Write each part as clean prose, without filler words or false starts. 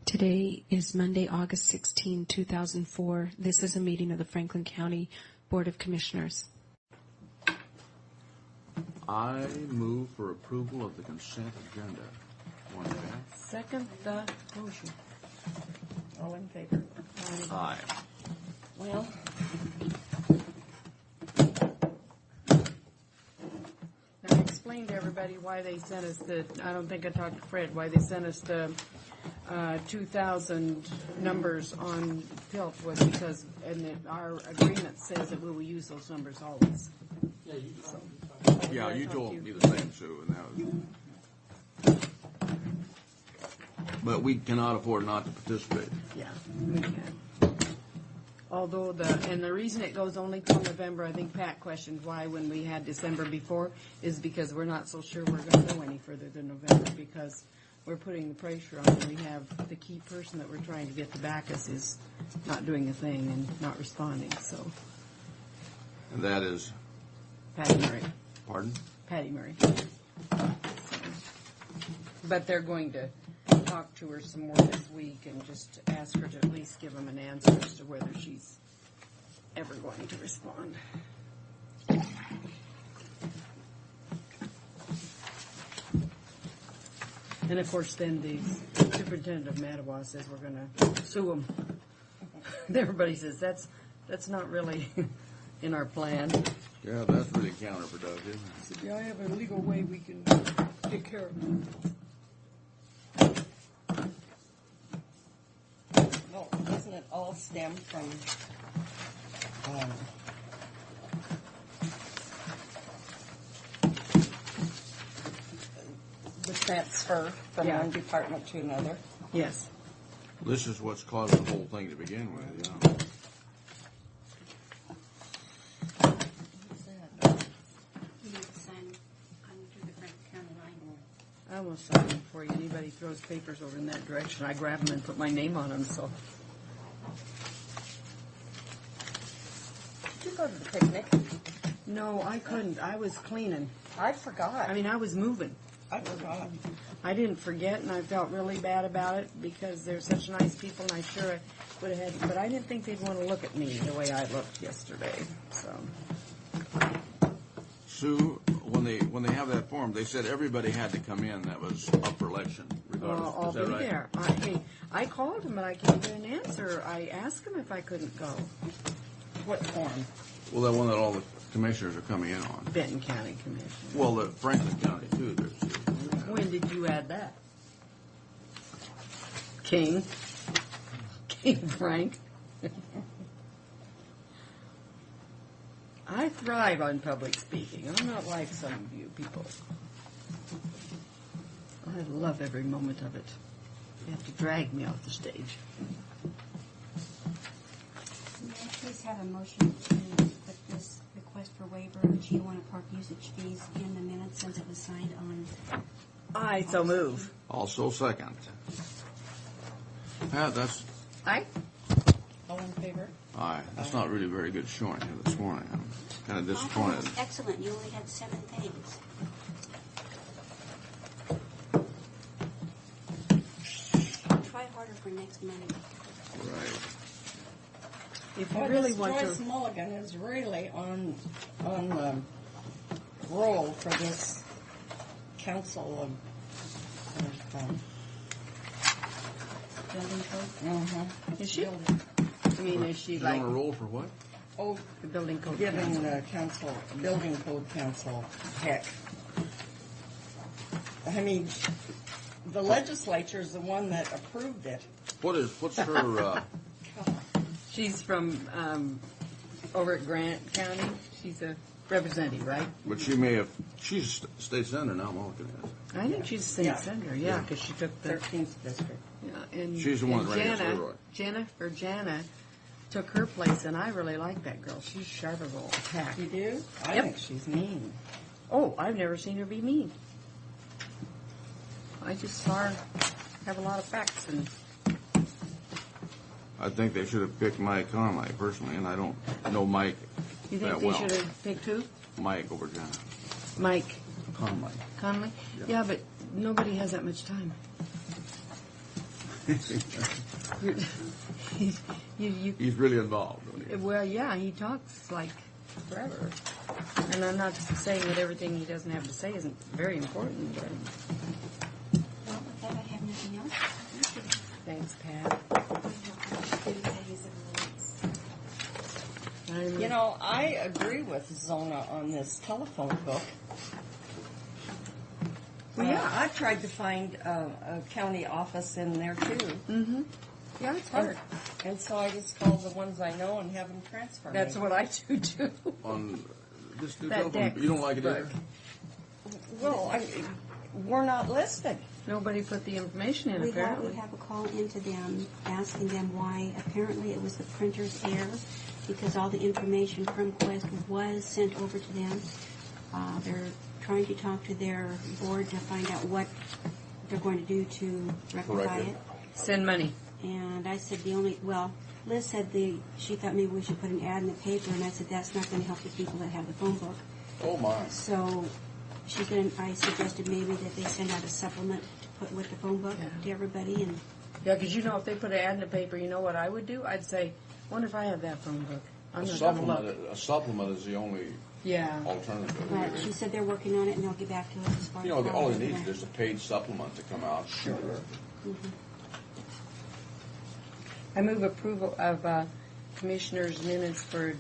Today is Monday, August 16, 2004. This is a meeting of the Franklin County Board of Commissioners. I move for approval of the consent agenda. Second the motion. All in favor? Aye. Well, I explained to everybody why they sent us I don't think I talked to Fred, why they sent us the 2,000 numbers on PILT was because, our agreement says that we will use those numbers always. Yeah, you told me the same, Sue, and that was. But we cannot afford not to participate. Yeah, we can. Although the reason it goes only till November, I think Pat questioned why when we had December before, is because we're not so sure we're going to go any further than November because we're putting the pressure on, and we have the key person that we're trying to get to back us is not doing a thing and not responding, so. And that is? Patty Murray. Pardon? Patty Murray. But they're going to talk to her some more this week and just ask her to at least give them an answer as to whether she's ever going to respond. And of course, then the superintendent of Mattawa says we're going to sue them. Everybody says that's not really in our plan. Yeah, that's really counterproductive. I said, yeah, I have a legal way we can take care of it. Well, doesn't it all stem from the transfer from one department to another? Yes. This is what's caused the whole thing to begin with, yeah. I will sign them for you. Anybody throws papers over in that direction, I grab them and put my name on them, so. Did you go to the picnic? No, I couldn't. I was cleaning. I forgot. I was moving. I forgot. I didn't forget, and I felt really bad about it because they're such nice people, and I sure would have had, but I didn't think they'd want to look at me the way I looked yesterday, so. Sue, when they have that form, they said everybody had to come in that was up for election, regardless. I'll Is that be right? there. I called him, but I can't get an answer. I asked him if I couldn't go. What form? Well, that one that all the commissioners are coming in on. Benton County Commission. Well, the Franklin County, too. When did you add that? King Frank. I thrive on public speaking. I'm not like some of you people. I love every moment of it. You have to drag me off the stage. May I please have a motion to put this request for waiver of Tijuana Park usage fees in the minutes since it was signed on? I so move. Also second. Pat, that's... Aye. All in favor? Aye. That's not really very good showing here this morning. I'm kind of I thought disappointed. it was excellent. You only had 7 things. Try harder for next Monday. Right. If you really want Joyce to... Mulligan is really on the roll for this council Building code? of Is she? Is she She's like on a roll for what? the building code? giving the council, building code council, heck. I mean, the legislature is the one that approved it. What's her... She's from over at Grant County. She's a representative, right? But she's state senator now, Mulligan is. I think she's a state Yeah. senator, yeah, because she took the 13th district. yeah, and She's the one and that ran against Leroy. Jana took her place, and I really like that girl. She's sharp as a tack. You do? I Yep. think she's mean. Oh, I've never seen her be mean. I just saw her have a lot of facts, and I think they should have picked Mike Conley, personally, and I don't know Mike you think that they well. should have picked who? Mike over John. Mike Conley. Conley? Yeah. Yeah, but nobody has that much time. You, He's really involved. Isn't he? well, yeah, he talks like forever. And I'm not saying that everything he doesn't have to say isn't very important, but Well, with that, I have nothing else. thanks, Pat. You know, I agree with Zona on this telephone book. Well, yeah. I tried to find a county office in there too. Yeah, it's hard. And so I just call the ones I know and have them transfer me. That's what I do too. On this new That telephone, Dex you don't like it either? book. Well, we're not listed. Nobody put the information in, We apparently. have a call into them, asking them why. Apparently, it was the printer's error, because all the information from Quest was sent over to them. They're trying to talk to their board to find out what they're going to do to rectify Correct it. it. Send money. And I said Liz said she thought maybe we should put an ad in the paper, and I said that's not going to help the people that have the phone book. Oh, my. So I suggested maybe that they send out a supplement to put with the phone book to everybody, and Yeah, because if they put an ad in the paper, you know what I would do? I'd say, wonder if I have that phone book. I'm A going to look. supplement is the only Yeah. alternative. but she said they're working on it and they'll get back to us as far as You know, all how he to do needs that. is just a paid supplement to come out. Sure. I move approval of commissioners' minutes for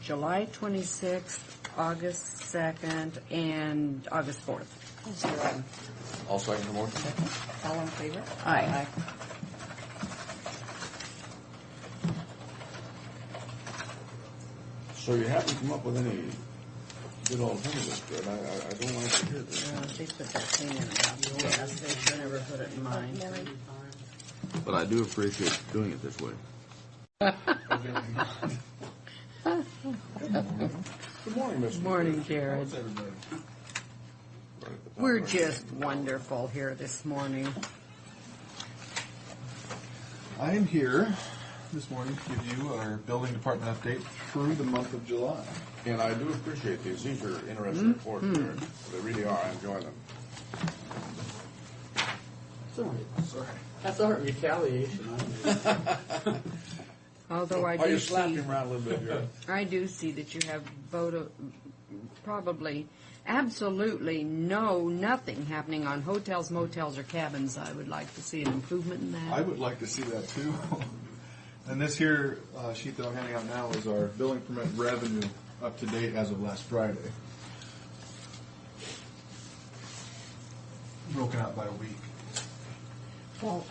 July 26th, August 2nd, and August 4th. Is there I'll second the motion. all in favor? Aye. So you haven't come up with any good alternatives, Fred? I don't like to hear this. They put that thing in about yes, they never put it in mine. But I do appreciate doing it this way. Good morning, Mr. Morning, Jared. How's everybody? We're just wonderful here this morning. I am here this morning to give you our building department update through the month of July. And I do appreciate these. These are interesting reports, Jared. They really are. I enjoy them. Sorry. That's all right, retaliation. Although I Oh, do you slapped see, him around a little bit, Jared. I do see that you have probably absolutely nothing happening on hotels, motels, or cabins. I would like to see an improvement in that. I would like to see that too. And this here sheet that I'm handing out now is our building permit revenue up to date as of last Friday. Broken out by a week. Well,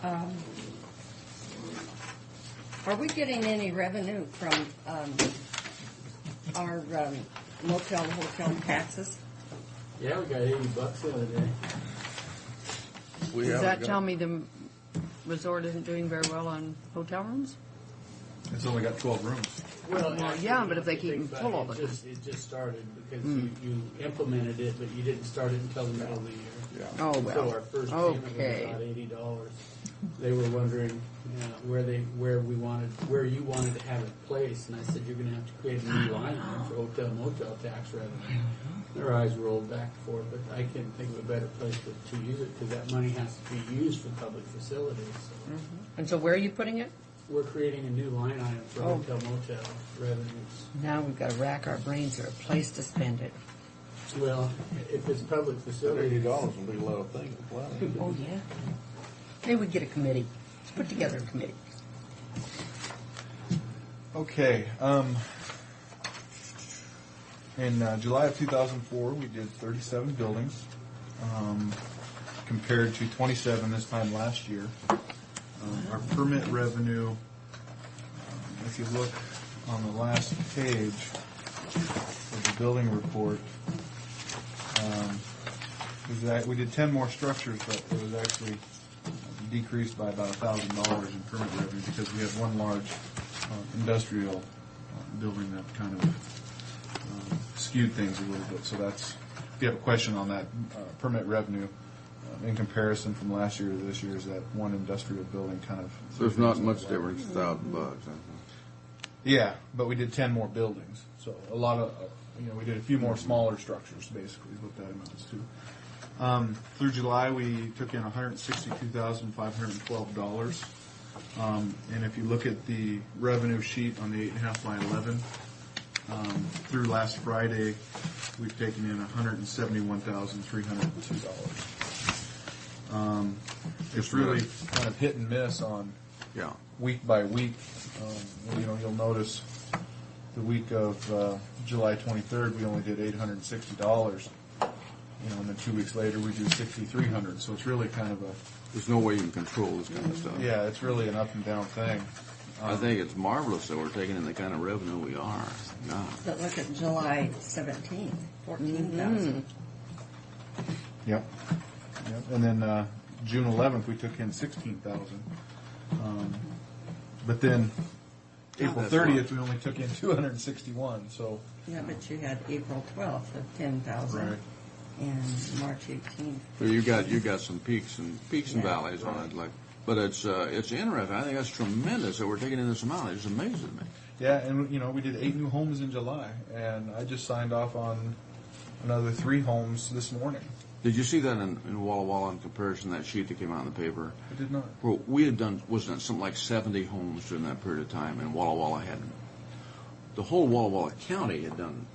are we getting any revenue from our motel, hotel taxes? Yeah, we got $80 the other day. We Does haven't that got- tell me the resort isn't doing very well on hotel rooms? It's only got 12 rooms. Well, yeah, but if they keep think them about full it, all the it just started because you implemented it, but you didn't start it until the middle of the year. Yeah. Oh, So well. our first payment Okay. was about $80. They were wondering where you wanted to have it placed, and I said you're going to have to create a new line item for hotel motel tax revenue. Their eyes rolled back for it, but I can't think of a better place to use it because that money has to be used for public facilities. So And so where are you putting it? we're creating a new line item for Oh. hotel motel revenues. Now we've got to rack our brains for a place to spend it. Well, if it's public That facilities, $80 will be a lot of things. Well, Oh, yeah. Maybe we get a committee. Let's put together a committee. Okay. In July of 2004, we did 37 buildings, compared to 27 this time last year. Our permit revenue, if you look on the last page of the building report, we did 10 more structures, but it was actually decreased by about $1,000 in permit revenue because we had one large industrial building that kind of skewed things a little bit. So that's, if you have a question on that permit revenue, in comparison from last year to this year, is that one industrial building kind of... there's not much difference, $1,000. Yeah, but we did 10 more buildings. So a lot of, we did a few more smaller structures, basically, is what that amounts to. Through July, we took in $162,512. And if you look at the revenue sheet on the 8.5 by 11, through last Friday, we've taken in $171,302. It's really kind of hit and miss on Yeah. week by week. You'll notice the week of July 23rd, we only did $860. And then 2 weeks later, we do $6,300. So it's really kind of There's no way you can control this kind of stuff. it's really an up and down thing. I think it's marvelous that we're taking in the kind of revenue we are. God. But look at July 17th, 14,000. Yep. And then June 11th, we took in 16,000. But then April that's 30th, we only took in 261. So Yeah, but you had April 12th of 10,000. Right. And March 18th. So you got some peaks and valleys on it, but it's interesting. I think that's tremendous that we're taking in this amount. It just amazes me. yeah, and we did 8 new homes in July, and I just signed off on another 3 homes this morning. Did you see that in Walla Walla in comparison to that sheet that came out in the paper? I did not. Well, we had done something like 70 homes during that period of time, and Walla Walla the whole Walla Walla County had done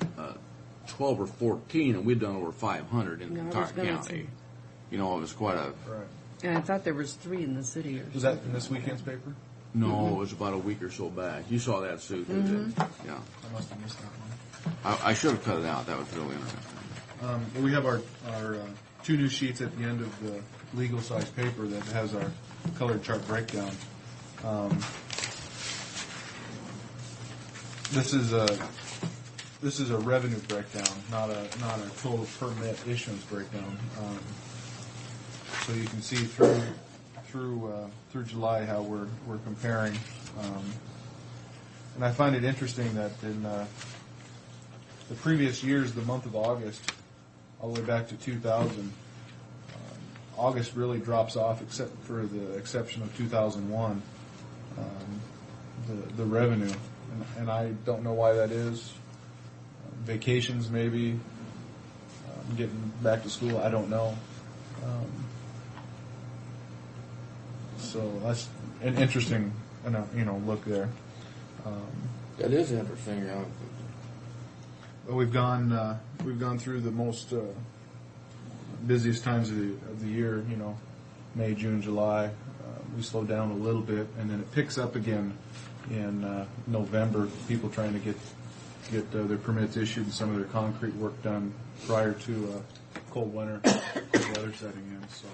12 or 14, and we'd done over 500 in the No, I entire was gonna county. say. It was quite a. Right. And I thought there was 3 in the city or Was that in this weekend's paper? No, it was about a week or so back. You saw that, Sue, too, didn't you? Yeah. I must have missed that one. I should have cut it out. That was really interesting. But we have our 2 new sheets at the end of the legal size paper that has our colored chart breakdown. This is a revenue breakdown, not a total permit issuance breakdown. So you can see through July how we're comparing. And I find it interesting that in the previous years, the month of August, all the way back to 2000, August really drops off, except for the exception of 2001, the revenue. And I don't know why that is. Vacations, maybe. Getting back to school, I don't know. So that's an interesting, look there. That is interesting. But we've gone through the most busiest times of the year. May, June, July. We slow down a little bit, and then it picks up again in November. People trying to get their permits issued and some of their concrete work done prior to cold winter, cold weather setting in. So,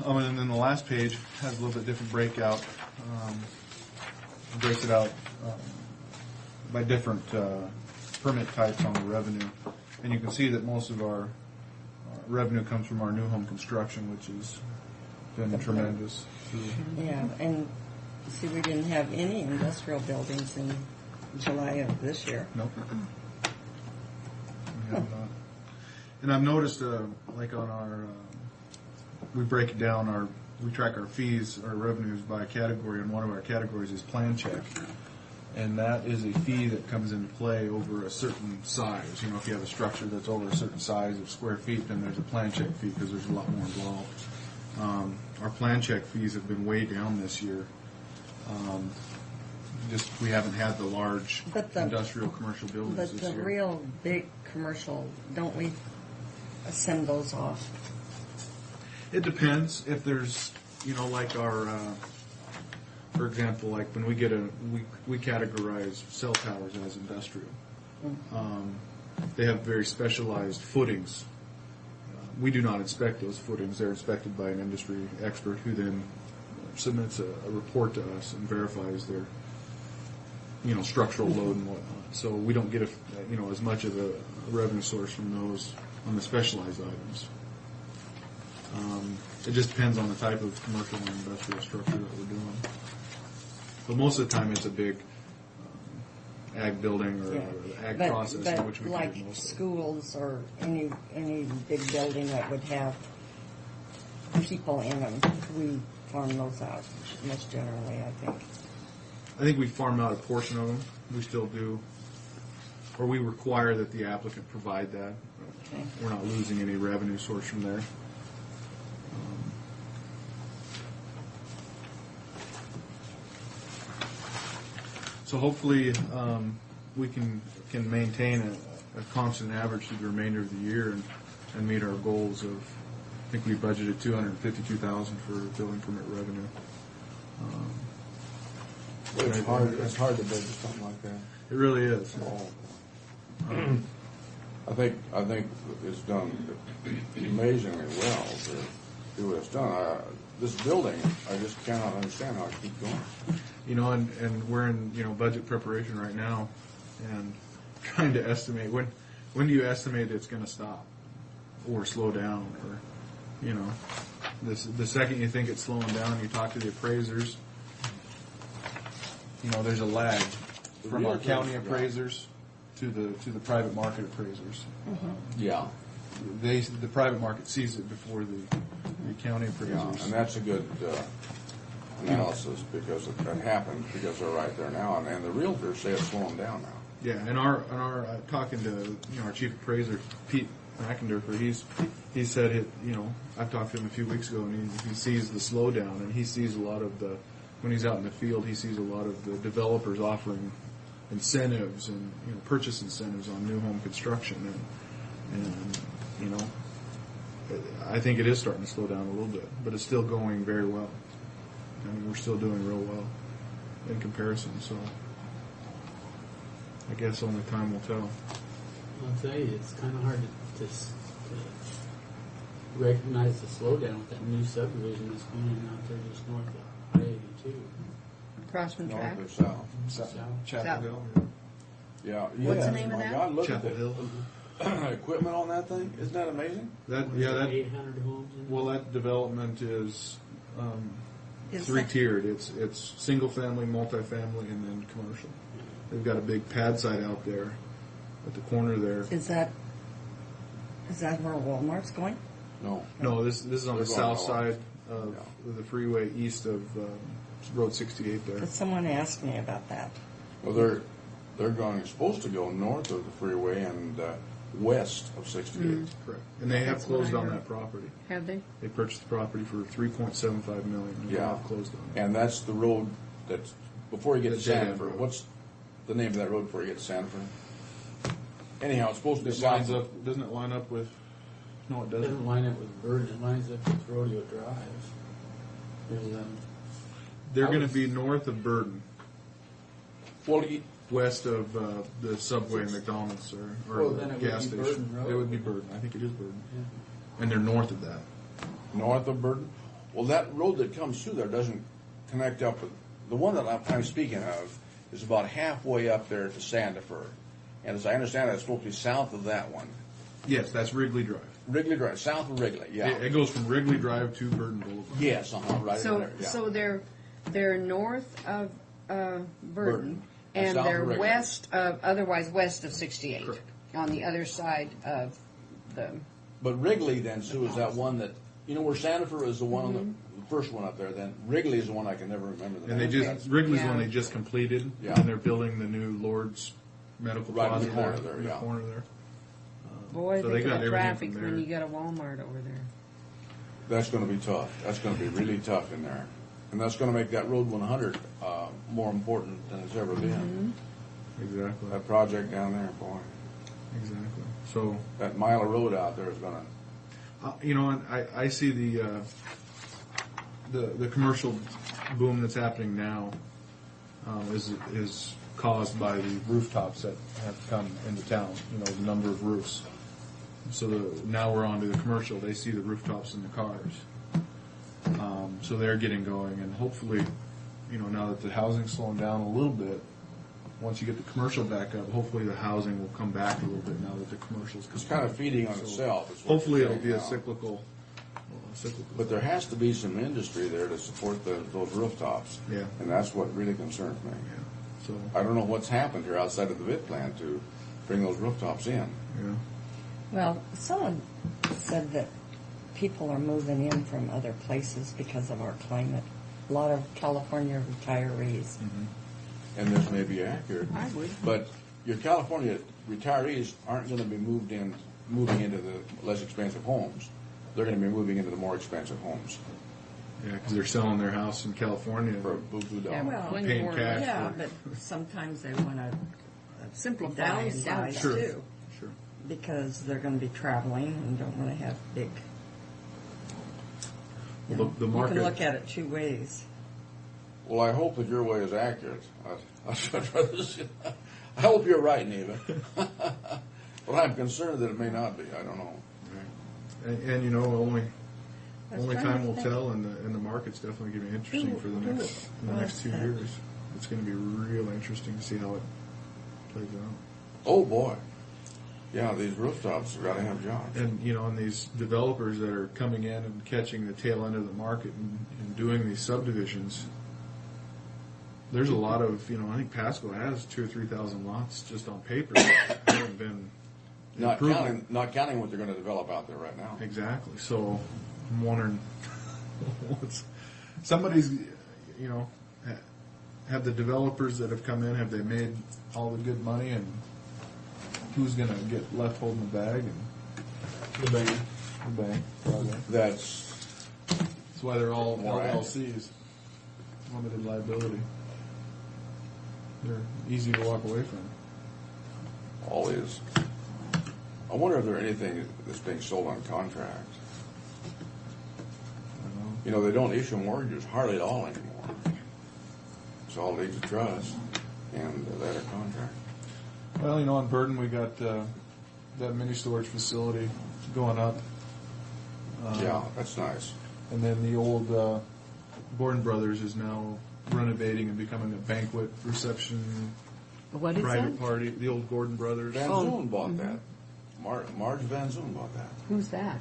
and then the last page has a little bit different breakout. Breaks it out by different permit types on the revenue, and you can see that most of our revenue comes from our new home construction, which has been tremendous. Yeah, and see, we didn't have any industrial buildings in July of this year. Nope. We have not. And I've noticed, like on our, we break it down, we track our fees, our revenues by category, and one of our categories is plan check. And that is a fee that comes into play over a certain size. If you have a structure that's over a certain size of square feet, then there's a plan check fee because there's a lot more involved. Our plan check fees have been way down this year. We haven't had the large industrial commercial buildings But this the year. real big commercial, don't we send those off? It depends if there's, like our, for example, like when we we categorize cell towers as industrial. They have very specialized footings. We do not inspect those footings. They're inspected by an industry expert who then submits a report to us and verifies their, structural load and whatnot. So we don't get as much of a revenue source from those on the specialized items. It just depends on the type of commercial and industrial structure that we're doing. But most of the time, it's a big ag building or ag process in which we like do most of it. schools or any big building that would have people in them, we farm those out most generally, I think. I think we farm out a portion of them. We still do or we require that the applicant provide that. Okay. We're not losing any revenue source from there. So hopefully, we can maintain a constant average through the remainder of the year and meet our goals of, I think we budgeted $252,000 for building permit revenue. It's hard to budget something like that. It really is. I think it's done amazingly well to do what it's done. This building, I just cannot understand how it keeps going. You know, and we're in, budget preparation right now and trying to estimate when do you estimate it's going to stop or slow down, or, the second you think it's slowing down, you talk to the appraisers. There's a lag from our county appraisers to the private market appraisers. Yeah. The private market sees it before the county appraisers. Yeah, and that's a good analysis because it happened because they're right there now, and the realtors say it's slowing down now. Yeah, and our talking to our chief appraiser Pete McInderfer, he said I've talked to him a few weeks ago, and he sees the slowdown, and he sees a lot of when he's out in the field, he sees a lot of the developers offering incentives and purchase incentives on new home construction, and I think it is starting to slow down a little bit, but it's still going very well. I mean, we're still doing real well in comparison, so I guess only time will tell. I'll tell you, it's kind of hard to recognize the slowdown with that new subdivision that's going in out there just north of I-82. Crossman Track. North or south? South. Chapel Hill. Yeah. What's the yeah. name of My that? God, look Chapel at Hill. the equipment on that thing. Isn't that amazing? That 800 homes in well, that development is Is three-tiered. It's single-family, multifamily, and then commercial. They've got a big pad site out there at the corner there. Is that where Walmart's going? No. No, this is on They're the going south north. side of the freeway, east of Road 68 there. But someone asked me about that. Well, they're supposed to go north of the freeway and west of 68. Correct. And they have That's what closed I on heard. that property. Have they? They purchased the property for $3.75 million. And they Yeah. have closed on it. And that's the road that's before you get to The dead end Sanford. road. What's the name of that road before you get to Sanford? Anyhow, it's supposed to be It south lines of. up. Doesn't it line up with? No, it It doesn't doesn't. line up with Burden, it lines up with Rodeo Drive. There's They're going to be north of Burden, Well, west of the Subway and McDonald's or Well, the then it would gas be station. Burden Road. It would be Burden. I think it is Burden. yeah. And they're north of that. north of Burden. Well, that road that comes through there doesn't connect up with the one that I'm speaking of. Is about halfway up there to Sandifer, and as I understand it, it's supposed to be south of that one. Yes, that's Wrigley Drive. Wrigley Drive, south of Wrigley. Yeah. It goes from Wrigley Drive to Burden Boulevard. Yes, right in So, there. Yeah. so they're north of Burden, Burden. And and south of they're Wrigley. otherwise west of 68, Correct. on the other side of the. But Wrigley then, Sue, is that one that where Sandifer is the one on the first one up there. Then Wrigley is the one I can never remember the And they name. just Wrigley's Yeah. one they just completed, Yeah. and they're building the new Lord's Medical Right in Plaza the corner there, there, in the yeah. corner there. Boy, So they they got got everything traffic from when there. you got a Walmart over there. That's going to be tough. That's going to be really tough in there, and that's going to make that Road 100 more important than it's ever been. Exactly. That project down there, boy, Exactly. So, that mile of road out there is going to. and I see the commercial boom that's happening now is caused by the rooftops that have come into town. The number of roofs. So now we're on to the commercial. They see the rooftops in the cars, so they're getting going, and hopefully, now that the housing's slowing down a little bit. Once you get the commercial back up, hopefully the housing will come back a little bit now that the commercial's It's kind of feeding on So itself. is what hopefully you're it'll be a saying now. cyclical. But there has to be some industry there to support those rooftops. Yeah. And that's what really concerns me. Yeah. So I don't know what's happened here outside of the VIT plan to bring those rooftops in. yeah. Well, someone said that people are moving in from other places because of our climate. A lot of California retirees. And this may be accurate. I would. But your California retirees aren't gonna be moving into the less expensive homes. They're gonna be moving into the more expensive homes Yeah, because they're selling their house in California. for a boo-boo Yeah, dollar. well, plenty paying more. cash. Yeah, but sometimes they want to simplify and Downsize. downsize Sure. too, Sure. because they're going to be traveling and don't want to have big. You Well, know, the you market- can look at it two ways. Well, I hope that your way is accurate. I'd rather see, I hope you're right, Neva. But I'm concerned that it may not be. I don't know. And you know, only I was only trying time to will think. tell, and the market's definitely going to be interesting for the Who next was 2 that? years. It's going to be real interesting to see how it plays out. Oh boy, yeah, these rooftops have got to have jobs. And you know, and these developers that are coming in and catching the tail end of the market and doing these subdivisions, there's a lot of, you know, I think Pasco has 2,000 or 3,000 lots just on paper that haven't been Not improved. counting what they're going to develop out there right now. Exactly. So I'm wondering, somebody's, you know, have the developers that have come in, have they made all the good money, and who's going to get left holding the bag? And The bank. the bank, probably. That's That's why they're all More LLCs, limited liability. They're easy to walk away from. always. I wonder if there's anything that's being sold on contract. I don't know. You know, they don't issue mortgages hardly at all anymore. It's all deeds of trust and that are contract. Well, you know, in Burton we got that mini storage facility going up. Yeah, that's nice. And then the old Gordon Brothers is now renovating and becoming a banquet reception What is private that? party. The old Gordon Brothers. Van Oh. Zoon bought that. Marge Van Zoon bought that. Who's that?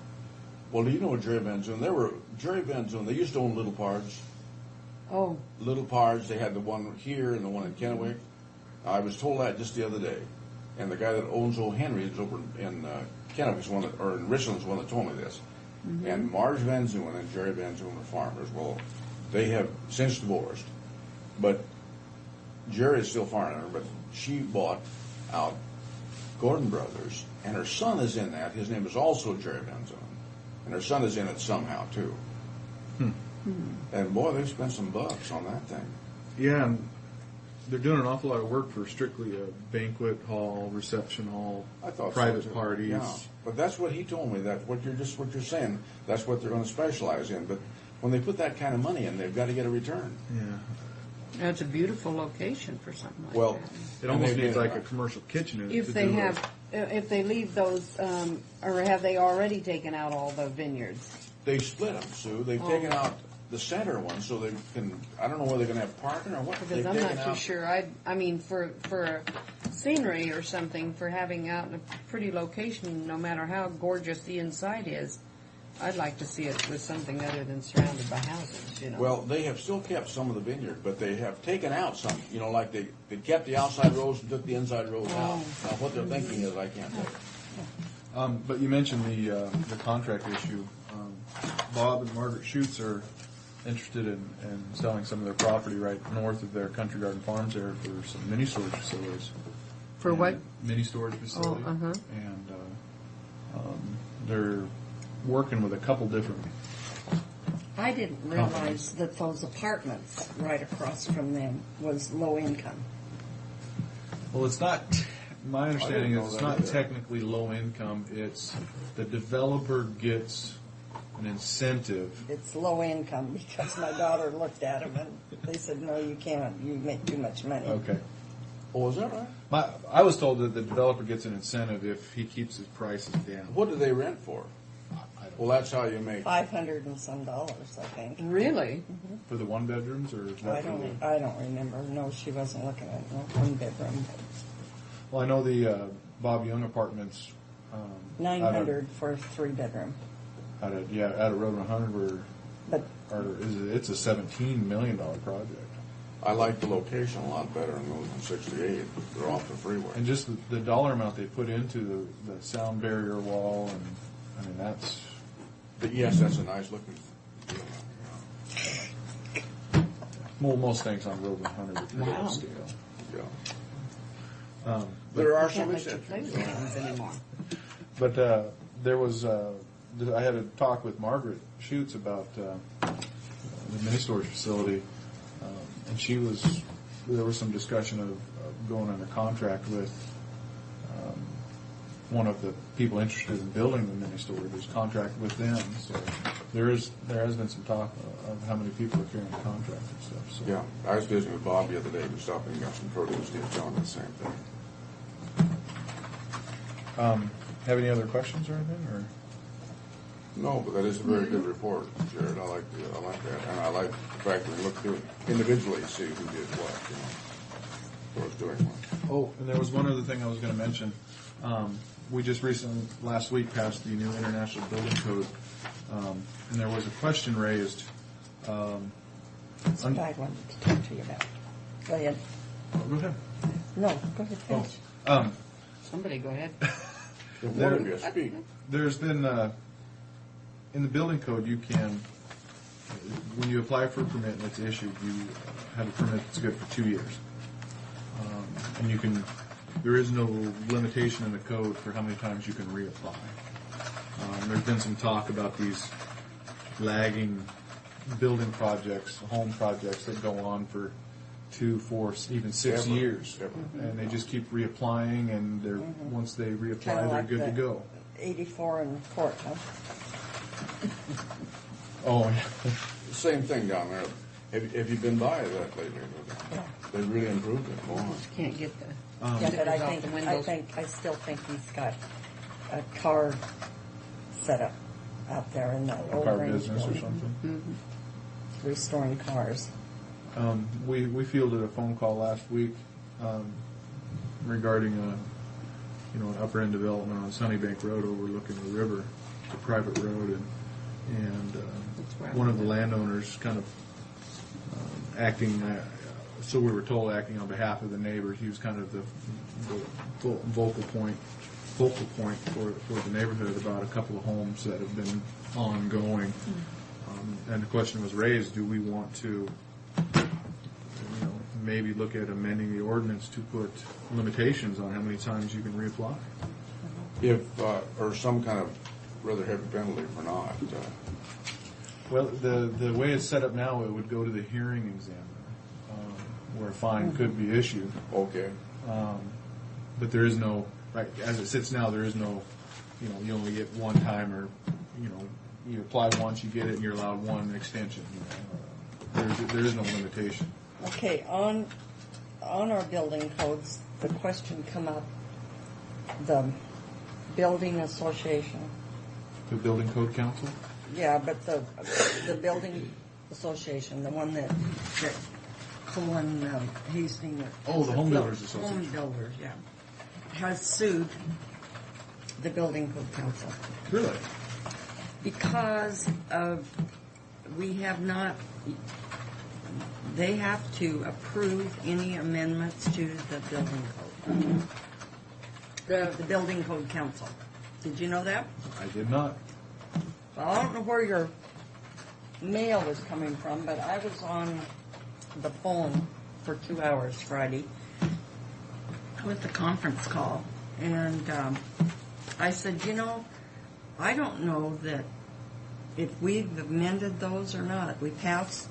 Well, do you know Jerry Van Zoon? Jerry Van Zoon, they used to own Little Pards. Oh, Little Pards, they had the one here and the one in Kennewick. I was told that just the other day. And the guy that owns Old Henry is over in Kennewick's one that, or in Richland's one that told me this. And Marge Van Zoon and Jerry Van Zoon are farmers. Well, they have since divorced. But Jerry's still farming, but she bought out Gordon Brothers, and her son is in that. His name is also Jerry Van Zoon. And her son is in it somehow, too. And boy, they've spent some bucks on that thing. Yeah, and they're doing an awful lot of work for strictly a banquet hall, reception hall, I thought private so, too. parties. Yeah. But that's what he told me. That what you're saying. That's what they're going to specialize in. But when they put that kind of money in, they've got to get a return. Yeah. that's a beautiful location for something like Well, that. It almost And they needs did. like a commercial kitchen in it. If to they do have, it. if they leave those, or have they already taken out all the vineyards? They split them, Sue. They've taken out the center one so they can. I don't know whether they're going to have parking or what. Because They've I'm taken not too out- sure. I mean, for scenery or something, for having out in a pretty location, no matter how gorgeous the inside is, I'd like to see it with something other than surrounded by houses, you know. Well, they have still kept some of the vineyard, but they have taken out some. You know, like they kept the outside rows and took the inside rows out. Now, what they're thinking is, I can't tell you. But you mentioned the contract issue. Bob and Margaret Schutz are interested in selling some of their property right north of their Country Garden Farms there for some mini storage facilities. For And what? Mini storage facility. uh-huh. And they're working with a couple different. I didn't realize that those apartments right across from them was low income. Well, it's not. My understanding know is it's that not either. technically low income. It's the developer gets an incentive. It's low income because my daughter looked at them and they said, no, you can't. You make too much money. Okay. Oh, is that right? I was told that the developer gets an incentive if he keeps his prices down. What do they rent for? Well, that's how you make. $500 and some dollars, I think. Really? For the one bedrooms, or is that for the? I don't remember. No, she wasn't looking at no one bedroom. Well, I know the Bob Young apartments. $900 for a 3-bedroom. Out of Road 100, But it's a $17 million project. I like the location a lot better than those in 68. They're off the freeway. And just the dollar amount they put into the sound barrier wall, and I mean that's. But yes, that's a nice looking deal. Well, most things on Road 100 are pretty Wow. upscale. Yeah. There are Can't some let you play exceptions. with things anymore. But there was, I had a talk with Margaret Schutz about the mini storage facility, and there was some discussion of going under contract with one of the people interested in building the mini storage, contract with them. So there has been some talk of how many people are carrying the contract and stuff. So. Yeah, I was visiting with Bob the other day. We stopped and got some produce. He was telling me the same thing. Have any other questions or anything? Or No, but that is a very good report, Jared. I like that, and I like the fact that we look through it individually, see who did what, who was doing what. Oh, and there was one other thing I was going to mention. We just recently, last week, passed the new International Building Code, and there was a question raised. That's what I wanted to talk to you about. Go ahead. Go ahead. No, go ahead, finish. Somebody go ahead. One of you speak. There's been, in the building code, you can, when you apply for a permit and it's issued, you have a permit that's good for 2 years. And you can, there is no limitation in the code for how many times you can reapply. There's been some talk about these lagging building projects, home projects that go on for 2, 4, even 6 Ever. years. Ever. And they just keep reapplying, and they're once they Kinda reapply, they're like good to the go. 84 in court, huh? Oh, yeah. Same thing down there. Have you been by that lately? They really improved it. Go on. Can't get the Yeah, but stickers off the windows. I still think he's got a car set up out there in that old Car range business or building, something. restoring cars. We fielded a phone call last week regarding an upper end development on Sunnybank Road overlooking the river. It's a private road, and one of the landowners kind of acting. So we were told, acting on behalf of the neighbors. He was kind of the focal point for the neighborhood about a couple of homes that have been ongoing. And the question was raised: do we want to, maybe look at amending the ordinance to put limitations on how many times you can reapply? If or some kind of rather heavy penalty for not. Well, the way it's set up now, it would go to the hearing examiner, where a fine could be issued. Okay. But there is no, right, as it sits now, there is no, you only get one time, or, you apply once, you get it, and you're allowed one extension. There is no limitation. Okay, on our building codes, the question come up, the building association. The Building Code Council? Yeah, but the building association, the one that Colin Hastings. Oh, the Home Builders Home Association. Builders, yeah, has sued the building code council Really? because we have not. They have to approve any amendments to the building code. The building code council. Did you know that? I did not. Well, I don't know where your mail was coming from, but I was on the phone for 2 hours Friday with the conference call, and I said, I don't know that if we've amended those or not. We passed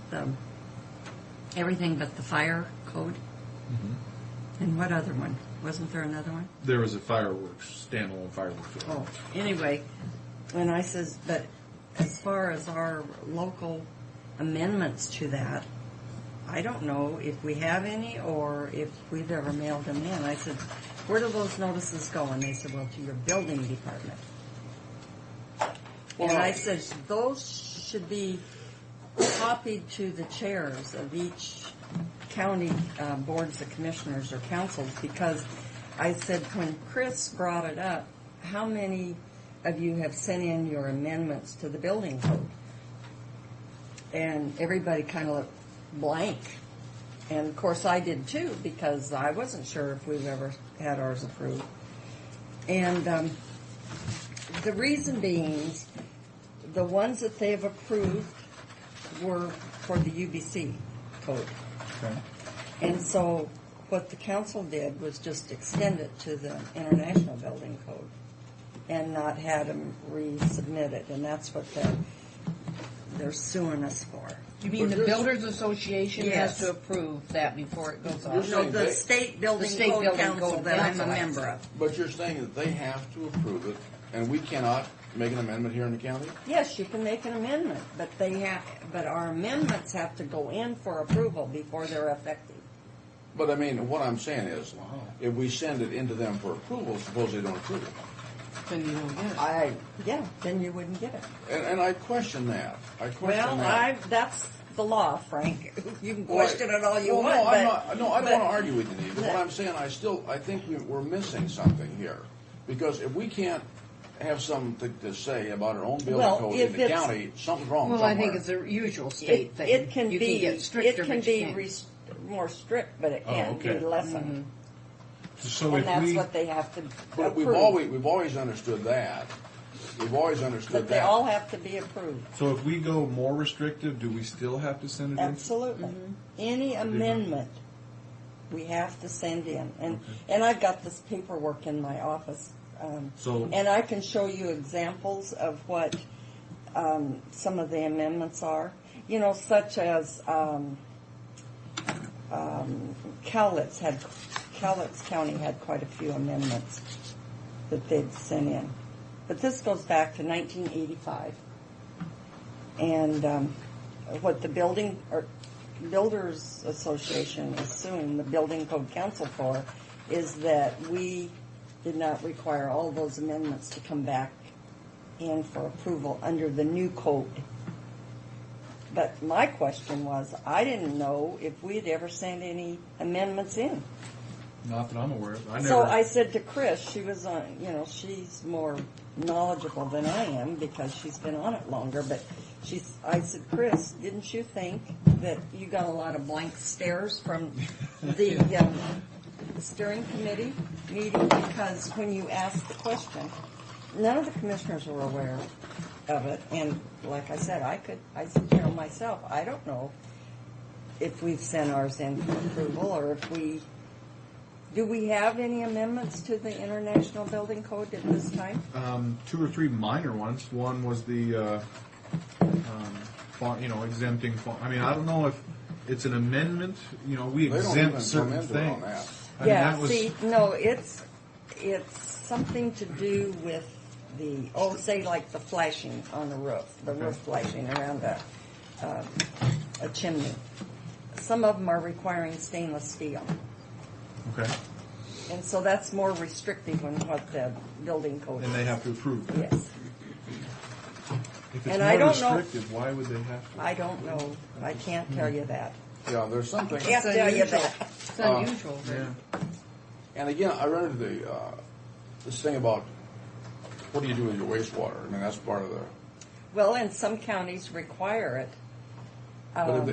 everything but the fire code. And what other one? Wasn't there another one? There was a standalone fireworks. Oh, anyway, and I says, but as far as our local amendments to that, I don't know if we have any or if we've ever mailed them in. I said, where do those notices go? And they said, well, to your building department. And I said, those should be copied to the chairs of each county boards of commissioners or councils, because I said, when Chris brought it up, how many of you have sent in your amendments to the building code? And everybody kind of looked blank. And of course I did too, because I wasn't sure if we've ever had ours approved. And the reason being, the ones that they've approved were for the UBC code. Okay. And so what the council did was just extend it to the International Building Code and not had them resubmit it, and that's what they're suing us for. You mean But the this- Builders Association has Yes. to approve that before it goes You're off? saying So the they- State Building State Code Building Council Code that I'm a Council. member of. But you're saying that they have to approve it, and we cannot make an amendment here in the county? Yes, you can make an amendment, but but our amendments have to go in for approval before they're effective. But I mean, what I'm saying is, if we send it into them for approval, suppose they don't approve it. Then you don't get it. Then you wouldn't get it. And I question that. I question Well, that. that's the law, Frank. You can Well, question it all you well, want, no, but. I'm not, no, I don't but- want to argue with you, Neve. But what I'm saying, I think we're missing something here. Because if we can't have something to say about our own building Well, code in if the it's- county, something's wrong Well, somewhere. I think it's a usual state It, thing. it can You be, get stricter, it can but you be can't. more strict, but it Oh, can be okay. lessened. So And if that's we, what they have to But we've approve. always understood that. We've always understood But they that. all have to be approved. so if we go more restrictive, do we still have to send it in? Absolutely. Any amendment, we have to send in. And I've got this paperwork in my office. So- And I can show you examples of what some of the amendments are. You know, such as Cowlitz County had quite a few amendments that they'd sent in. But this goes back to 1985. And what the Builders Association is suing the Building Code Council for is that we did not require all those amendments to come back in for approval under the new code. But my question was, I didn't know if we had ever sent any amendments in. Not that I'm aware of. I never. So I said to Chris, she was on, she's more knowledgeable than I am because she's been on it longer, but I said, Chris, didn't you think that you got a lot of blank stares from the steering committee meeting? Because when you asked the question, none of the commissioners were aware of it, and like I said, I said, myself, I don't know if we've sent ours in for approval or if do we have any amendments to the International Building Code at this time? 2 or 3 minor ones. One was the, exempting. I mean, I don't know if it's an amendment. We They don't even exempt certain comment things. on that. I mean, that was, It's something to do with say like the flashing on the roof, roof flashing around a chimney. Some of them are requiring stainless steel. okay, And so that's more restrictive than what the building code is. and they have to approve it. Yes. If it's And more I don't know- restrictive, why would they have to? I don't know. I can't tell you that. Yeah, there's something. I can't tell you that. It's unusual. Yeah. And again, I run into this thing about what do you do with your wastewater? I mean, that's part of the. Well, and some counties require it. But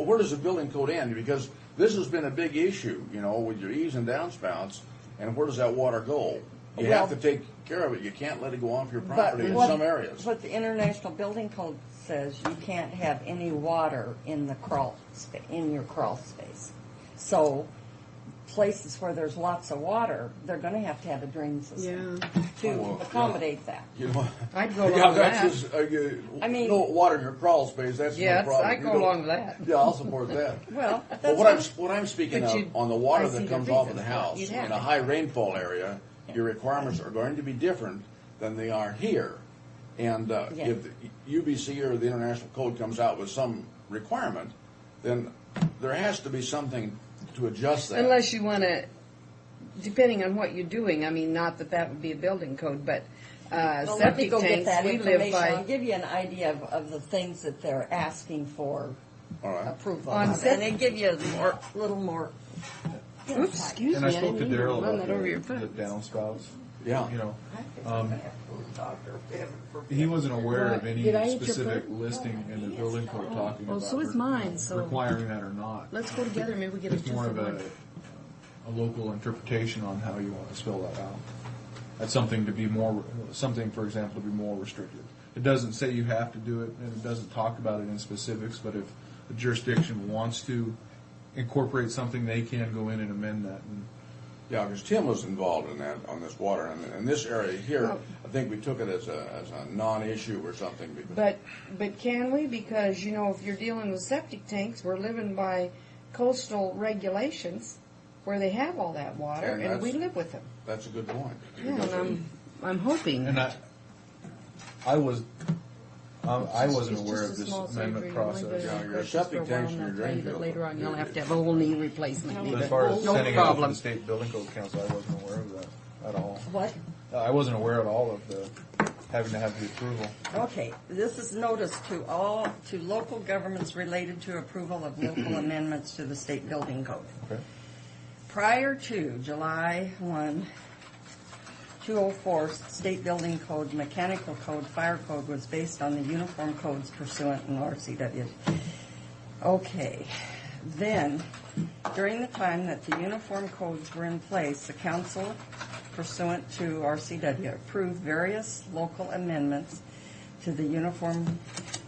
where does the building code end? Because this has been a big issue, with your eaves and downspouts, and where does that water go? You have to take care of it. You can't let it go off your property in some areas. What the International Building Code says, you can't have any water in the in your crawl space. So places where there's lots of water, they're going to have a drain system to accommodate that. I'd go along with that. That's just, I mean- no water in your crawl space. That's Yeah, no problem. I'd go along with that. Yeah, I'll support that. Well, But that's what I'm speaking But of you'd- on the water I see that the comes off of the reason. house You'd in have a to. high rainfall area, your requirements are going to be different than they are here. And if the UBC or the International Code comes out with some requirement, then there has to be something to adjust that. Unless you want to, depending on what you're doing, I mean, not that would be a building code, but Well, let me septic go get tanks, that we live information. by. I'll give you an idea of the things that they're asking for All right. approval On of, sep- and they give you a little more. Oops, excuse And I me, I spoke didn't to mean to Daryl run about that over your the foot. downspouts. Yeah. He wasn't aware of any Did I hit your specific foot? listing in the building code talking Well, about so is mine, so requiring that or not. let's go together, maybe we get a It's more of two-for-one. a local interpretation on how you want to spell that out. That's something, for example, to be more restrictive. It doesn't say you have to do it, and it doesn't talk about it in specifics, but if the jurisdiction wants to incorporate something, they can go in and amend that. And Yeah, because Tim was involved in that, on this water, and in this area here, I think we took it as a non-issue or something. But can we? Because, you know, if you're dealing with septic tanks, we're living by coastal regulations where they have all that water, and we live with them. That's a good point. Yeah, and I'm hoping. And I wasn't It's aware of just a this small amendment surgery, process. only the Yeah, your purchase septic for a tanks while, and and your I'll tell you drain that field. later on you'll have to have a whole knee replacement. But as far as no sending it out to problem. the State Building Code Council, I wasn't aware of that at all. What? I wasn't aware at all of the having to have the approval. Okay, this is notice to local governments related to approval of local amendments to the state building code. Okay. Prior to July 1, 204 State Building Code, Mechanical Code, Fire Code was based on the uniform codes pursuant in RCW. Okay, then, during the time that the uniform codes were in place, the council pursuant to RCW approved various local amendments to the uniform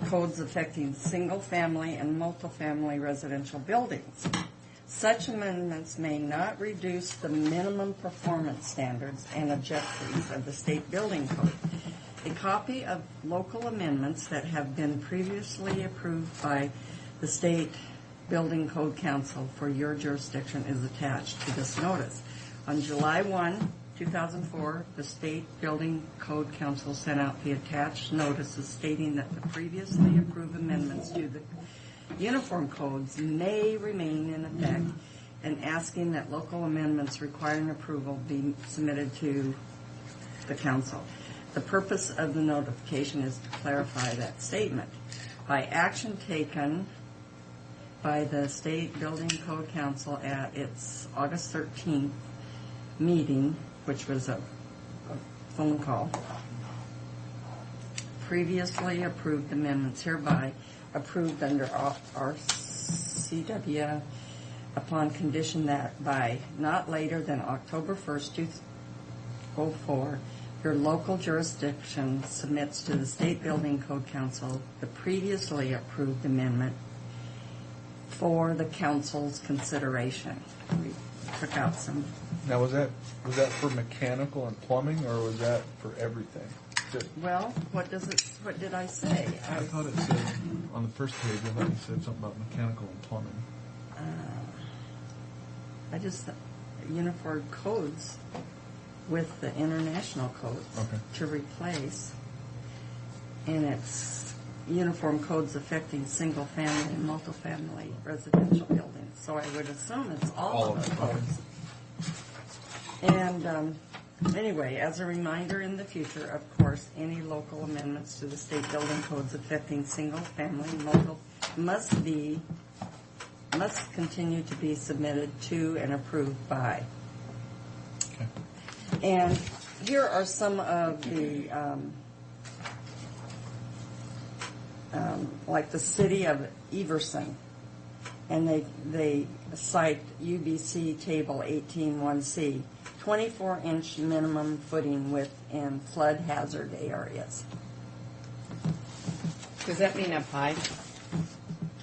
codes affecting single-family and multifamily residential buildings. Such amendments may not reduce the minimum performance standards and objectives of the state building code. A copy of local amendments that have been previously approved by the State Building Code Council for your jurisdiction is attached to this notice. On July 1, 2004, the State Building Code Council sent out the attached notices stating that the previously approved amendments to the uniform codes may remain in effect and asking that local amendments requiring approval be submitted to the council. The purpose of the notification is to clarify that statement. By action taken by the State Building Code Council at its August 13th meeting, which was a phone call, previously approved amendments hereby approved under RCW upon condition that by not later than October 1st, 2004, your local jurisdiction submits to the State Building Code Council the previously approved amendment for the council's consideration. We took out some. Now, was that for mechanical and plumbing, or was that for everything? What did I say? I thought it said on the first page. I thought it said something about mechanical and plumbing. I just uniform codes with the international codes to replace, and it's uniform codes affecting single-family and multifamily residential buildings. So I would assume it's all of the codes. And anyway, as a reminder in the future, of course, any local amendments to the state building codes affecting single-family and multiple must continue to be submitted to and approved by. Okay. And here are some of the, like the city of Everson, and they cite UBC Table 18-1C, 24-inch minimum footing width in flood hazard areas. Does that mean up high?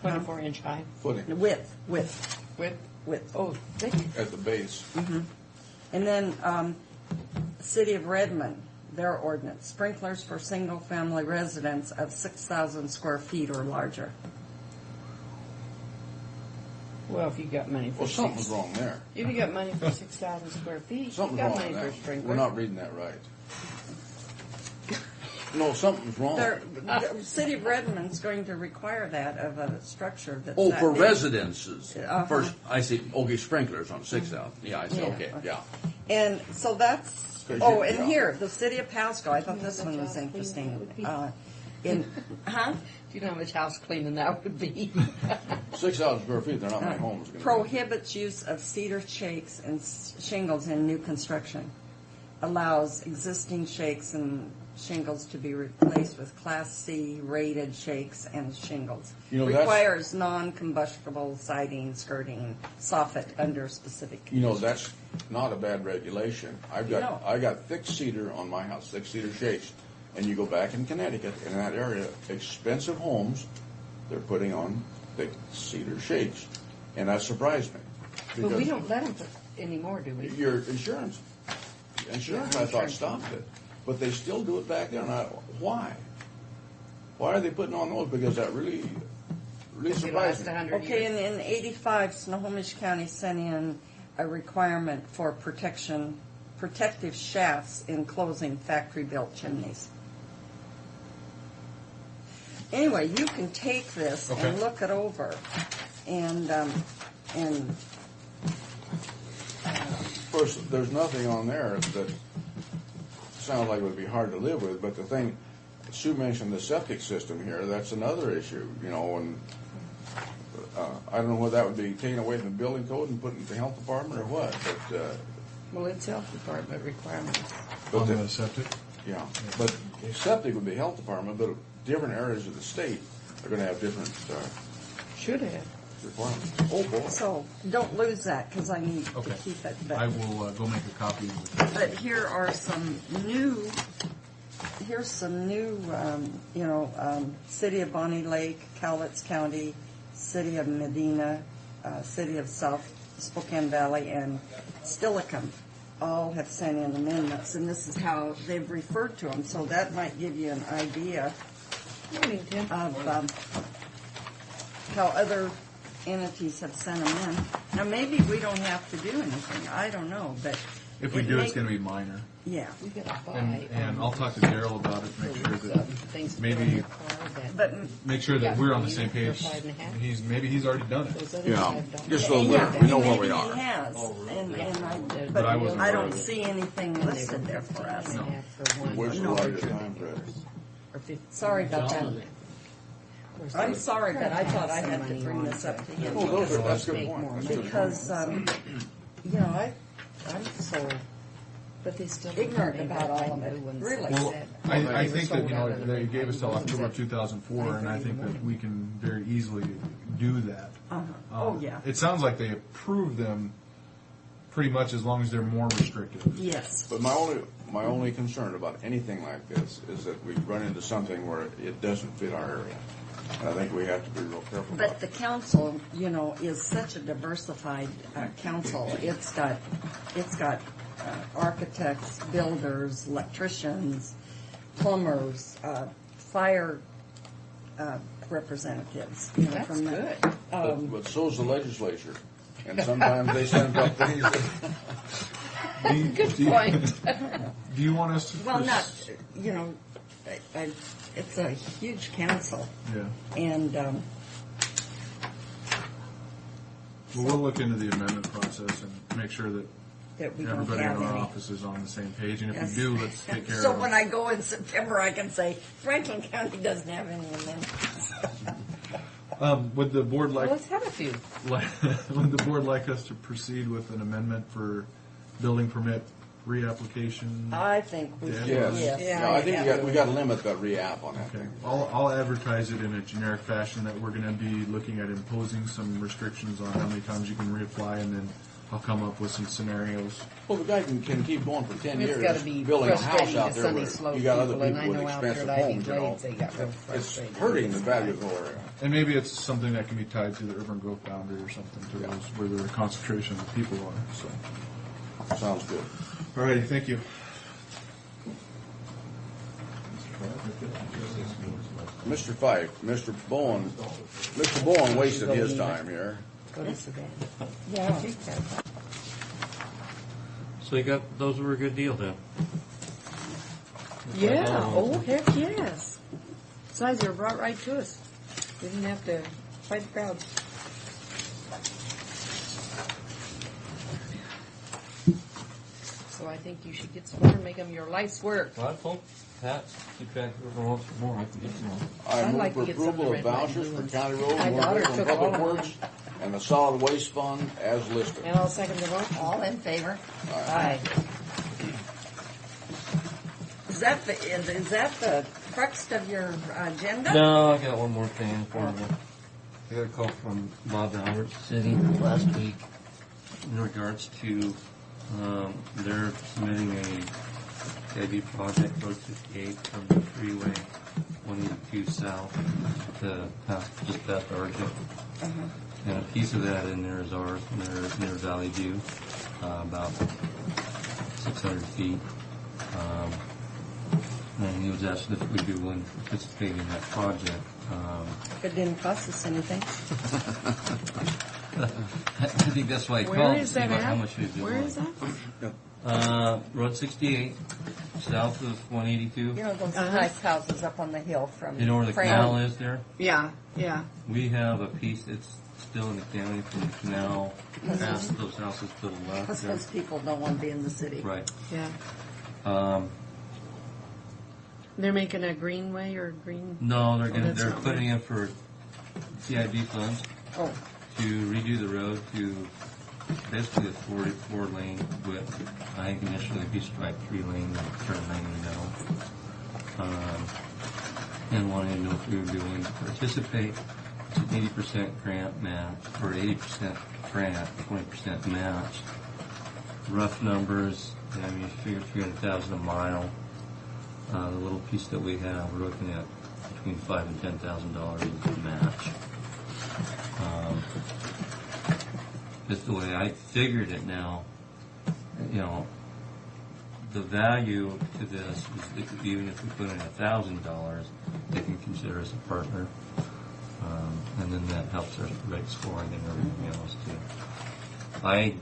24-inch high? Footing Width. Width? Oh, thick. at the base. And then, City of Redmond, their ordinance, sprinklers for single-family residents of 6,000 square feet or larger. Well, if you got money for Well, something's wrong there. If you got money for 6,000 square feet, you Something's got wrong money with for a that. sprinkler. We're not reading that right. No, something's wrong. The City of Redmond's going to require that of a structure that's Oh, that for big. residences. Uh-huh. First, I see, okay, sprinklers on 6,000. Yeah, I see, Yeah, okay, yeah. And so that's, Good, oh, yeah. and here, the City of Pasco, I thought this one was interesting. Do Do you know how much house cleaning that would be? 6,000 square feet, they're not many homes. Gonna be. Prohibits use of cedar shakes and shingles in new construction. Allows existing shakes and shingles to be replaced with Class C rated shakes and shingles. You know, that's- Requires non-combustible siding, skirting, soffit under specific You know, conditions. that's not a bad regulation. I got thick cedar on my house, thick cedar shakes. And you go back in Connecticut, in that area, expensive homes, they're putting on thick cedar shakes. And that surprised me. But we because don't let them put anymore, do we? Your insurance, I thought, insurance. stopped it. But they still do it back there. And why? Why are they putting on those? Because that really If you last surprised me. 100 Okay, years. in 85, Snohomish County sent in a requirement for protective shafts enclosing factory-built chimneys. Anyway, you can take this Okay. and look it over, and Of course, there's nothing on there that sounds like it would be hard to live with, but the thing, Sue mentioned the septic system here, that's another issue, you know, and I don't know whether that would be taken away from the building code and put in the health department or what, but, Well, it's health department requirements. but On the- the septic? yeah, but septic would be health department, but different areas of the state are gonna have different, Should have. requirements. Oh, boy. so don't lose that, because I need to Okay. keep it. I But, will go make a copy of it. but here are some new, City of Bonnie Lake, Cowlitz County, City of Medina, City of South Spokane Valley, and Steilacoom all have sent in amendments, and this is how they've referred to them, so that might give you an idea Morning, Tim. of how other entities have sent them in. Now, maybe we don't have to do anything, I don't know, but. If we it do, it's may- going to be minor. Yeah, We gotta buy. And I'll talk to Daryl about it, make sure that, things to put maybe- on your car that but, make sure that we're on the same For page. 5.5? Maybe he's already done it. those other Yeah, $5. just so yeah, we know where we maybe are. he has, But but I wasn't I aware don't of it. see anything And they listed were there for us. 59.5 for one. Where's the No. larger time, Fred? Or 50. Sorry about that. Of course, I'm they sorry, but I thought I some had to money bring on this up to him. Oh, those are, that's a good Make point. more That's a good point. Because, I'm so But they still ignorant about all of it, really. Well, I They were think that, sold out of the they ring. gave us till October 2004, and I think that we can very easily do that. Oh, yeah. It sounds like they approve them pretty much as long as they're more restrictive. Yes. But my only concern about anything like this is that we run into something where it doesn't fit our area. And I think we have to be real careful about But the council, is such a diversified council. It's got architects, builders, electricians, plumbers, fire representatives. That's from the- good. But so's the legislature. And sometimes they send up things that, Good point. Do you want us to? Well, not, it's a huge council, Yeah. and Well, we'll look into the amendment process and make sure that that we don't everybody in have our any. office is on the same page. And if Yes. we do, let's take care So of when it. I go in September, I can say Franklin County doesn't have any amendments. Would the board Well, like let's have a few. would the board like us to proceed with an amendment for building permit reapplication? I think we Yeah. should. yes. Yes. No, I think we got to limit that re-app on that Okay, thing. I'll advertise it in a generic fashion that we're going to be looking at imposing some restrictions on how many times you can reapply, and then I'll come up with some scenarios. Well, the guy can keep going for 10 It's years, gotta be building a house frustrating out to there Sunday where Slope you got other people, and people I with know out there expensive at Ivy homes, Glades, they got real It's frustrated. hurting the value of the whole area. And maybe it's something that can be tied to the urban growth boundary or something to those where the concentration of people are. So, Sounds good. all righty, thank you. Mr. Fife, Mr. Bowen wasted his time here. Go to Savannah. Yeah. So you got, those were a good deal then? Yeah, oh, heck yes. Besides, they were brought right to us. We didn't have to fight the crowd. So I think you should get some more and make them your life's work. Well, I told Pat, keep track of everyone wants some more, I can get some more. I I'd move like for to get some of approval the of red, white, and vouchers blue for ones. county road My and daughter Motorville and took all public of works and the solid waste fund as listed. And I'll second the vote. All in favor? Aye. Is that the crux of your agenda? No, I got one more thing for you. I got a call from Bob Albert City last week in regards to, they're submitting a KIB project, Road 58 from the freeway 182 south to past just past Argent And a piece of that in there is ours, near Valley View, about 600 feet. And he was asking if we'd be willing to participate in that project. It didn't cost us anything. I think that's why he Where called to is see that how at? much we'd be Where willing. is that? Road 68, south of 182. You know those nice houses up on the hill from You know where the Frank- canal is there? Yeah, yeah. We have a piece that's still in the county from the canal past those houses to the left Because there. those people don't want to be in the city. Right. Yeah. They're making a greenway or green? No, that's they're not putting in for CIB funds Oh, to redo the road to basically a four-lane width. I think initially it'd be striped 3-lane and turn lane in the middle. And wanted to know if we would be willing to participate. It's an 80% grant match, or 80% grant, 20% match. Rough numbers, I mean, you figure 300,000 a mile. The little piece that we have, we're looking at between $5,000 and $10,000 as a match. Just the way I figured it now, you know, the value to this is that even if we put in $1,000, they can consider us a partner, and then that helps our rate scoring and everything else too. I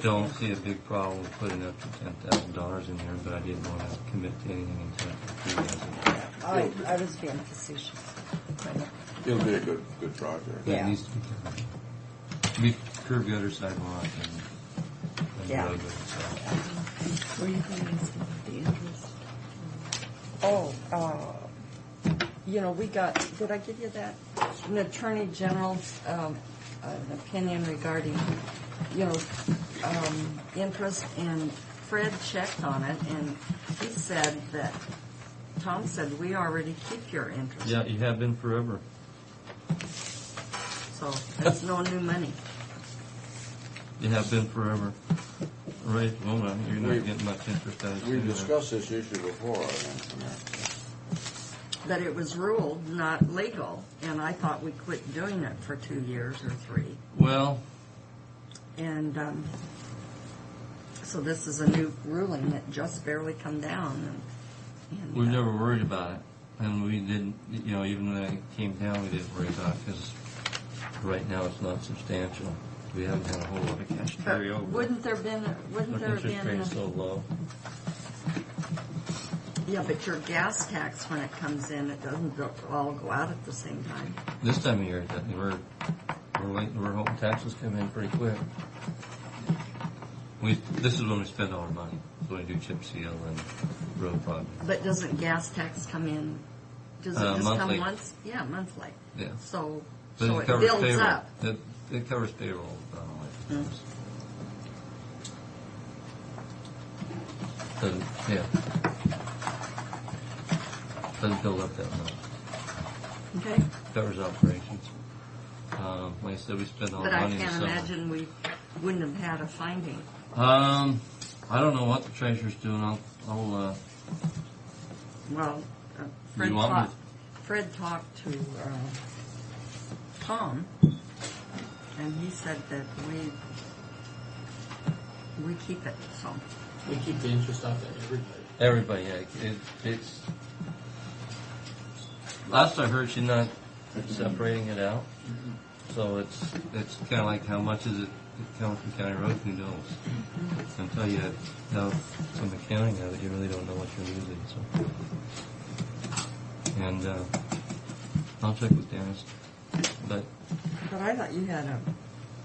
don't see a big problem with putting up to $10,000 in there, but I didn't want to commit to anything until it I was being facetious. It'll be a good project. Yeah. It needs to be done. We curb gutter sidewalk and Yeah. roadway, so. were you going to ask about the interest? You know, we got, did I give you that? An Attorney General's an opinion regarding, you know, interest, and Fred checked on it, and he said that, Tom said, we already keep your interest. Yeah, you have been forever. So that's no new money. You have been forever. Right, well, you're We- not getting much interest out of it. We discussed this issue before, I think. That it was ruled not legal, and I thought we quit doing it for 2 years or 3. Well, And so this is a new ruling that just barely come down. And we've never worried about it. And we didn't, you know, even when it came down, we didn't worry about it because right now it's not substantial. We haven't had a whole lot of cash But carry over. wouldn't there have Our interest been, rate's so low. yeah, but your gas tax, when it comes in, it doesn't all go out at the same time. This time of year, it doesn't. We're hoping taxes come in pretty quick. This is when we spend all our money. So when we do chip seal and road projects. But doesn't gas tax come in, does it just Monthly. come once? Yeah, monthly. Yeah. So But it covers builds payroll. up. It covers payroll. Doesn't, yeah. Doesn't build up that much. Okay. Covers operations. Like I said, we spend all But the I money in the can't summer. imagine we wouldn't have had a finding. I don't know what the treasurer's doing. I'll Well, You want me Fred talked to Tom, and he said that we keep it, so. We keep the interest off of everybody, everybody. yeah, it's, last I heard, she's not separating it out. So it's kind of like how much is it coming from county road? Who knows? Until you have some accounting of it, you really don't know what you're losing. So, and I'll check with Dennis. But But I thought you had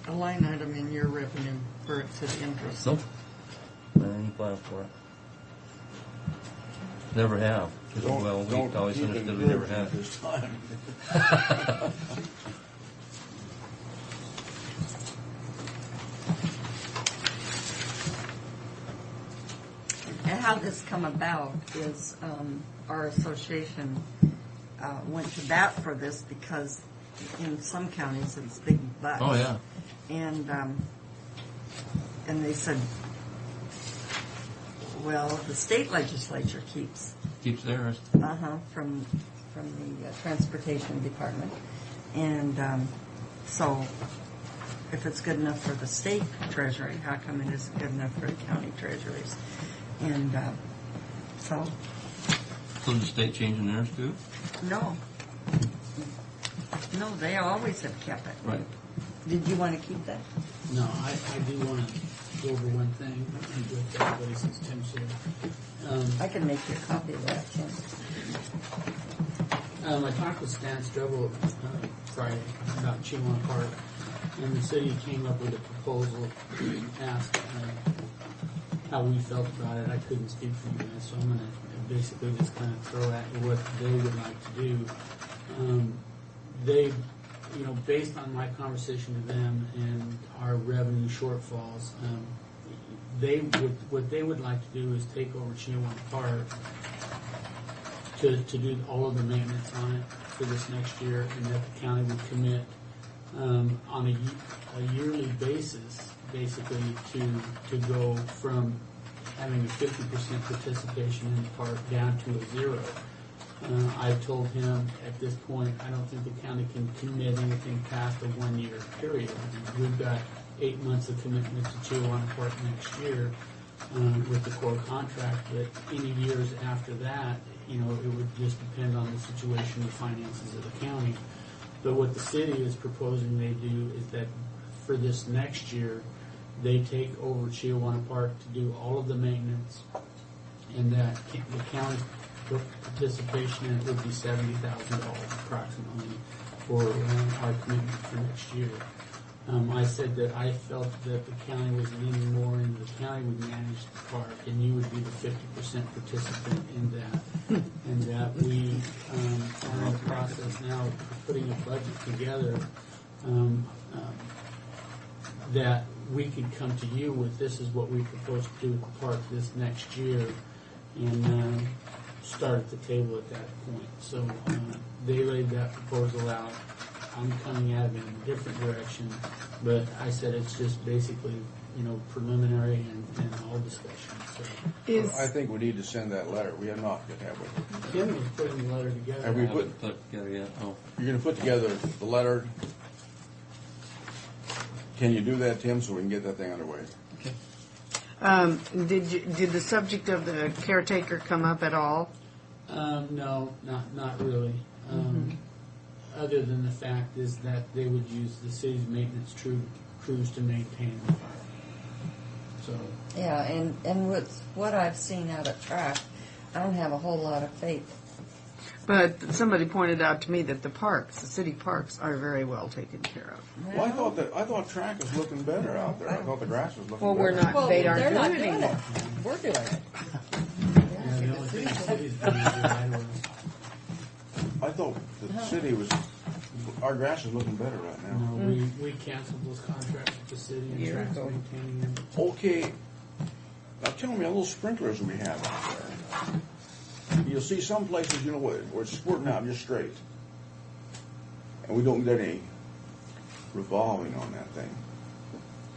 a line item in your revenue for it to the interest. nope, I didn't plan for it. Never have. Well, we always keep understood it we never good have. this time. And how this come about is our association went to bat for this because in some counties it's big bucks. Oh yeah. And they said, well, the state legislature keeps Keeps theirs. from the transportation department, and So if it's good enough for the state treasury, how come it isn't good enough for the county treasuries? And so, So the state changing theirs too? no. No, they always have kept it. Right. Did you want to keep that? No, I do want to go over one thing with everybody since Tim's here. I can make you a copy of that, Tim. I talked with Stan Strebel Friday about Chihuahua Park, and the city came up with a proposal, asked how we felt about it. I couldn't speak for you guys, so I'm going to basically just kind of throw at you what they would like to do. They, based on my conversation with them and our revenue shortfalls, what they would like to do is take over Chihuahua Park to do all of the maintenance on it for this next year, and that the county would commit on a yearly basis, basically, to go from having a 50% participation in the park down to a 0. I told him at this point, I don't think the county can commit anything past a 1-year period. We've got 8 months of commitment to Chihuahua Park next year with the core contract, but any years after that, it would just depend on the situation, the finances of the county. But what the city is proposing they do is that for this next year, they take over Chihuahua Park to do all of the maintenance, and that the county's participation in it would be $70,000 approximately for our commitment for next year. I said that I felt that the county was leaning more into the county would manage the park, and you would be the 50% participant in that, and that we are in the process now of putting a budget together that we could come to you with, this is what we propose to do with the park this next year, and start at the table at that point. So they laid that proposal out. I'm coming at it in a different direction, but I said it's just basically, preliminary and all discussion. So I think we need to send that letter. We have not yet, have we? Tim was putting the letter together. Have we I haven't put together yet. Oh. You're going to put together the letter. Can you do that, Tim, so we can get that thing underway? Did the subject of the caretaker come up at all? No, not really. Other than the fact is that they would use the city's maintenance crews to maintain the park. So Yeah, and with what I've seen out at track, I don't have a whole lot of faith. But somebody pointed out to me that the city parks, are very well taken care of. Well, I thought track was looking better out there. I thought the grass was looking Well, better. they aren't they're not doing it doing anymore. it. We're doing it. the only thing the city's doing is the I thought the city was, our grass is looking better right now. No, we canceled those contracts with the city and Year track's ago. maintaining them. Okay, now tell me, all those sprinklers we have out there, you'll see some places, where it's squirting out just straight. And we don't get any revolving on that thing.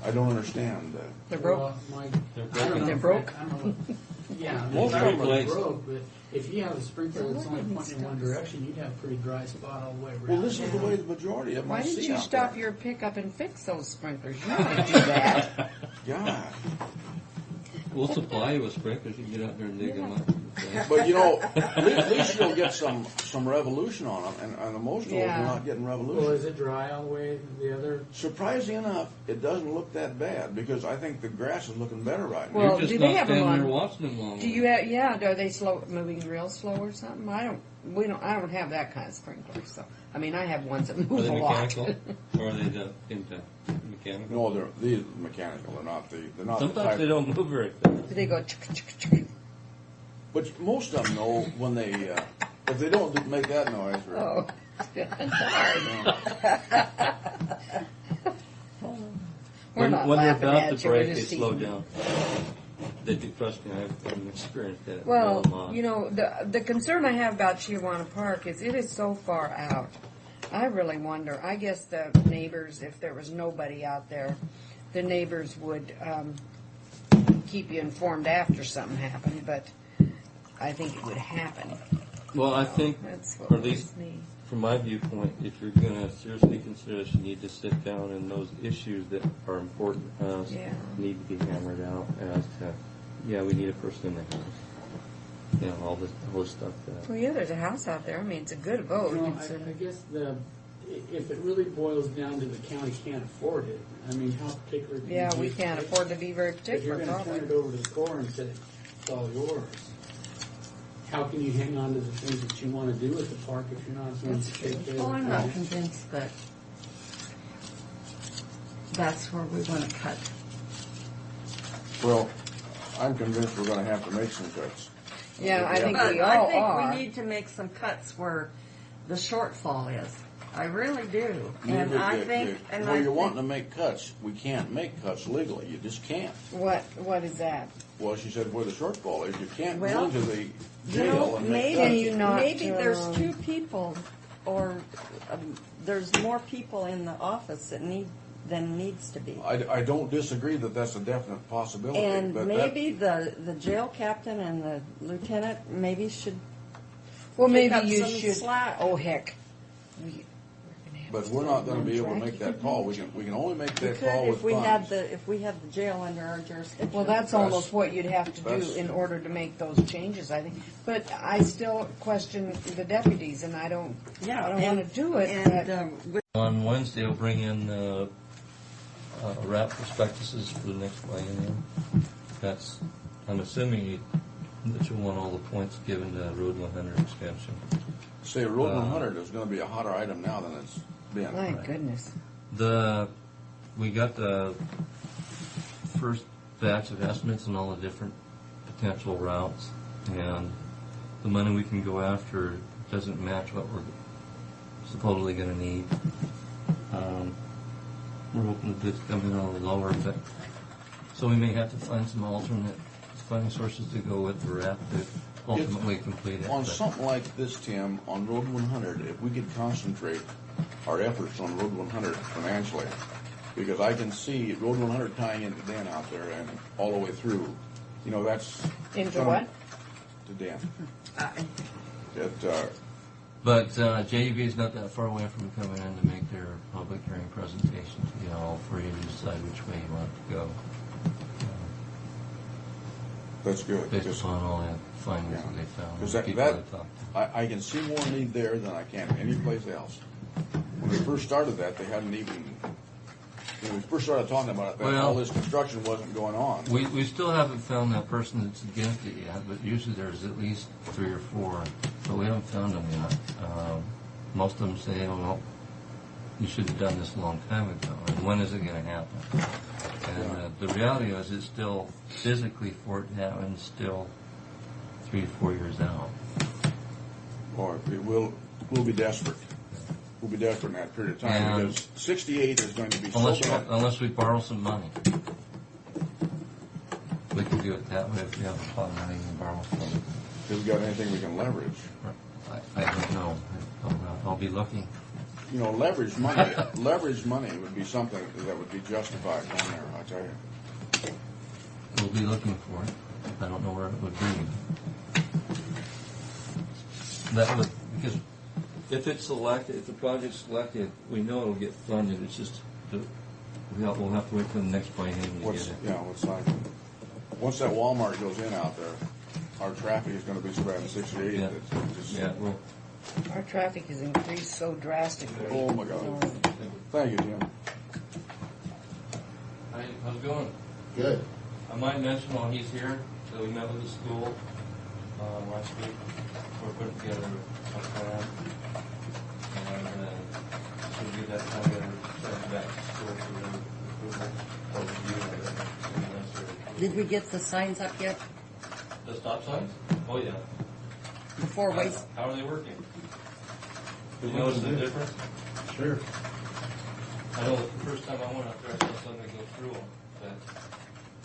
I don't understand that. They're broke. Well, They're I don't broken. know, They're broke? I don't know. Yeah, Most most of of them them are broke, but if you have a sprinkler that's only pointing in one direction, you'd have a pretty dry spot all the way around. Well, this is the way the majority of them Why I didn't see you out stop there. your pickup and fix those sprinklers? You ought to do that. God. We'll supply you with sprinklers. You can get out there and dig them up. But at least you'll get some revolution on them, and most of them Yeah. are not getting Well, revolution. is it dry all the way the other? Surprising enough, it doesn't look that bad because I think the grass is looking better right now. Well, You're just do they not have them standing there on- watching them long Do you have, are they moving real slow or something? I don't have that kind of sprinkler, so, I have ones that Are move they a lot. mechanical? Or are they the impact? Mechanical? No, they're mechanical. They're not the type. Sometimes they don't move very fast. Do they go chick? But most of them know when they if they don't make that noise. Oh, that's hard. We're not When they're laughing about at to you, we're break, they just slow teasing. down. They do, trust me, I've experienced that. Well, a lot. the concern I have about Chihuahua Park is it is so far out. I really wonder. I guess the neighbors, if there was nobody out there, the neighbors would keep you informed after something happened. But I think it would happen. Well, I think, That's what or at least worries me. from my viewpoint, if you're going to seriously consider this, you need to sit down and those issues that are important to us Yeah. need to be hammered out as to, yeah, we need a person in the house. You know, all this stuff that. Well, yeah, there's a house out there. I mean, it's a good vote. You know, It's I a- guess if it really boils down to the county can't afford it, I mean, how particular can you yeah, be? we can't afford to be very If you're particular, gonna turn probably. it over to the Corps and say, it's all yours, how can you hang on to the things that you want to do with the park if you're not going to take care of it? Well, I'm not convinced that that's where we want to cut. Well, I'm convinced we're gonna have to make some cuts. Yeah, I think But we I all think are. we need to make some cuts where the shortfall is. I really do. Yeah, And but I the- think, the- and Well, I you're wanting to think, make cuts, we can't make cuts legally, you just can't. What is that? Well, she said where the shortfall is, you can't go Well, into the you jail know, and make Can cuts. you not, maybe there's uh, 2 people, or there's more people in the office than needs to be. I don't disagree that that's a definite possibility, And but maybe the jail captain and the lieutenant maybe should, Well, pick maybe up you some should. slack. Oh, heck. but we're not gonna be able to make that call. We can only make we that could call with if we had funds. if we had the jail under our jurisdiction. Well, that's almost what you'd have to do That's- in order to make those changes, I think. But I still question the deputies, and I don't want to do it. And but On Wednesday, I'll bring in RAP prospectuses for the next biennium. That's, I'm assuming that you want all the points given to Road 100 expansion. Say Road 100 is gonna be a hotter item now than it's been. my goodness. We got the first batch of estimates on all the different potential routes, and the money we can go after doesn't match what we're supposedly going to need. We're hoping the bids come in a little lower, but so we may have to find some alternate funding sources to go with the RAP to ultimately complete it. On but- something like this, Tim, on Road 100, if we could concentrate our efforts on Road 100 financially, because I can see Road 100 tying into Dan out there and all the way through. You know, that's Into what? to Dan. Uh, But JEB is not that far away from coming in to make their public hearing presentation to you all for you to decide which way you want to go. That's good. Based because- upon all the findings that they found. Because the people that, they talked to. I can see more need there than I can anyplace else. When we first started that, they hadn't even, when we first started talking about it, that Well- all this construction wasn't going on. We still haven't found that person that's against it yet, but usually there's at least 3 or 4, but we haven't found them yet. Most of them say, oh, well, you should have done this a long time ago, and when is it going to happen? And the reality is it's still, physically for it to happen, still 3 to 4 years out. Or we'll be desperate. We'll be desperate in that period of time And- because 68 is going to be so bad. Unless we borrow some money. We can do it that way if we have a pot of money and borrow some. Have we got anything we can leverage? I don't know. I'll be looking. You know, leverage money would be something that would be justified down there, I tell you. We'll be looking for it. I don't know where it would be. That would, because if it's selected, if the project's selected, we know it'll get funded. It's just, we'll have to wait for the next biennium to What's, get it. you know, it's like, once that Walmart goes in out there, our traffic is going to be so bad in 68 Yeah. that it's just, Yeah, well, Our traffic has increased so drastically. oh my God. Thank you, Jim. hi, how's it going? Good. I might mention while he's here, that we met with the school last week. We're putting together a plan. And so we get that plan together, send it back to school for their approval or review of it. And that's Did we get the signs up yet? the stop signs? Oh, yeah. The 4 ways? How are they working? Do you notice the difference? Sure. I know the first time I went up there, I saw somebody go through them.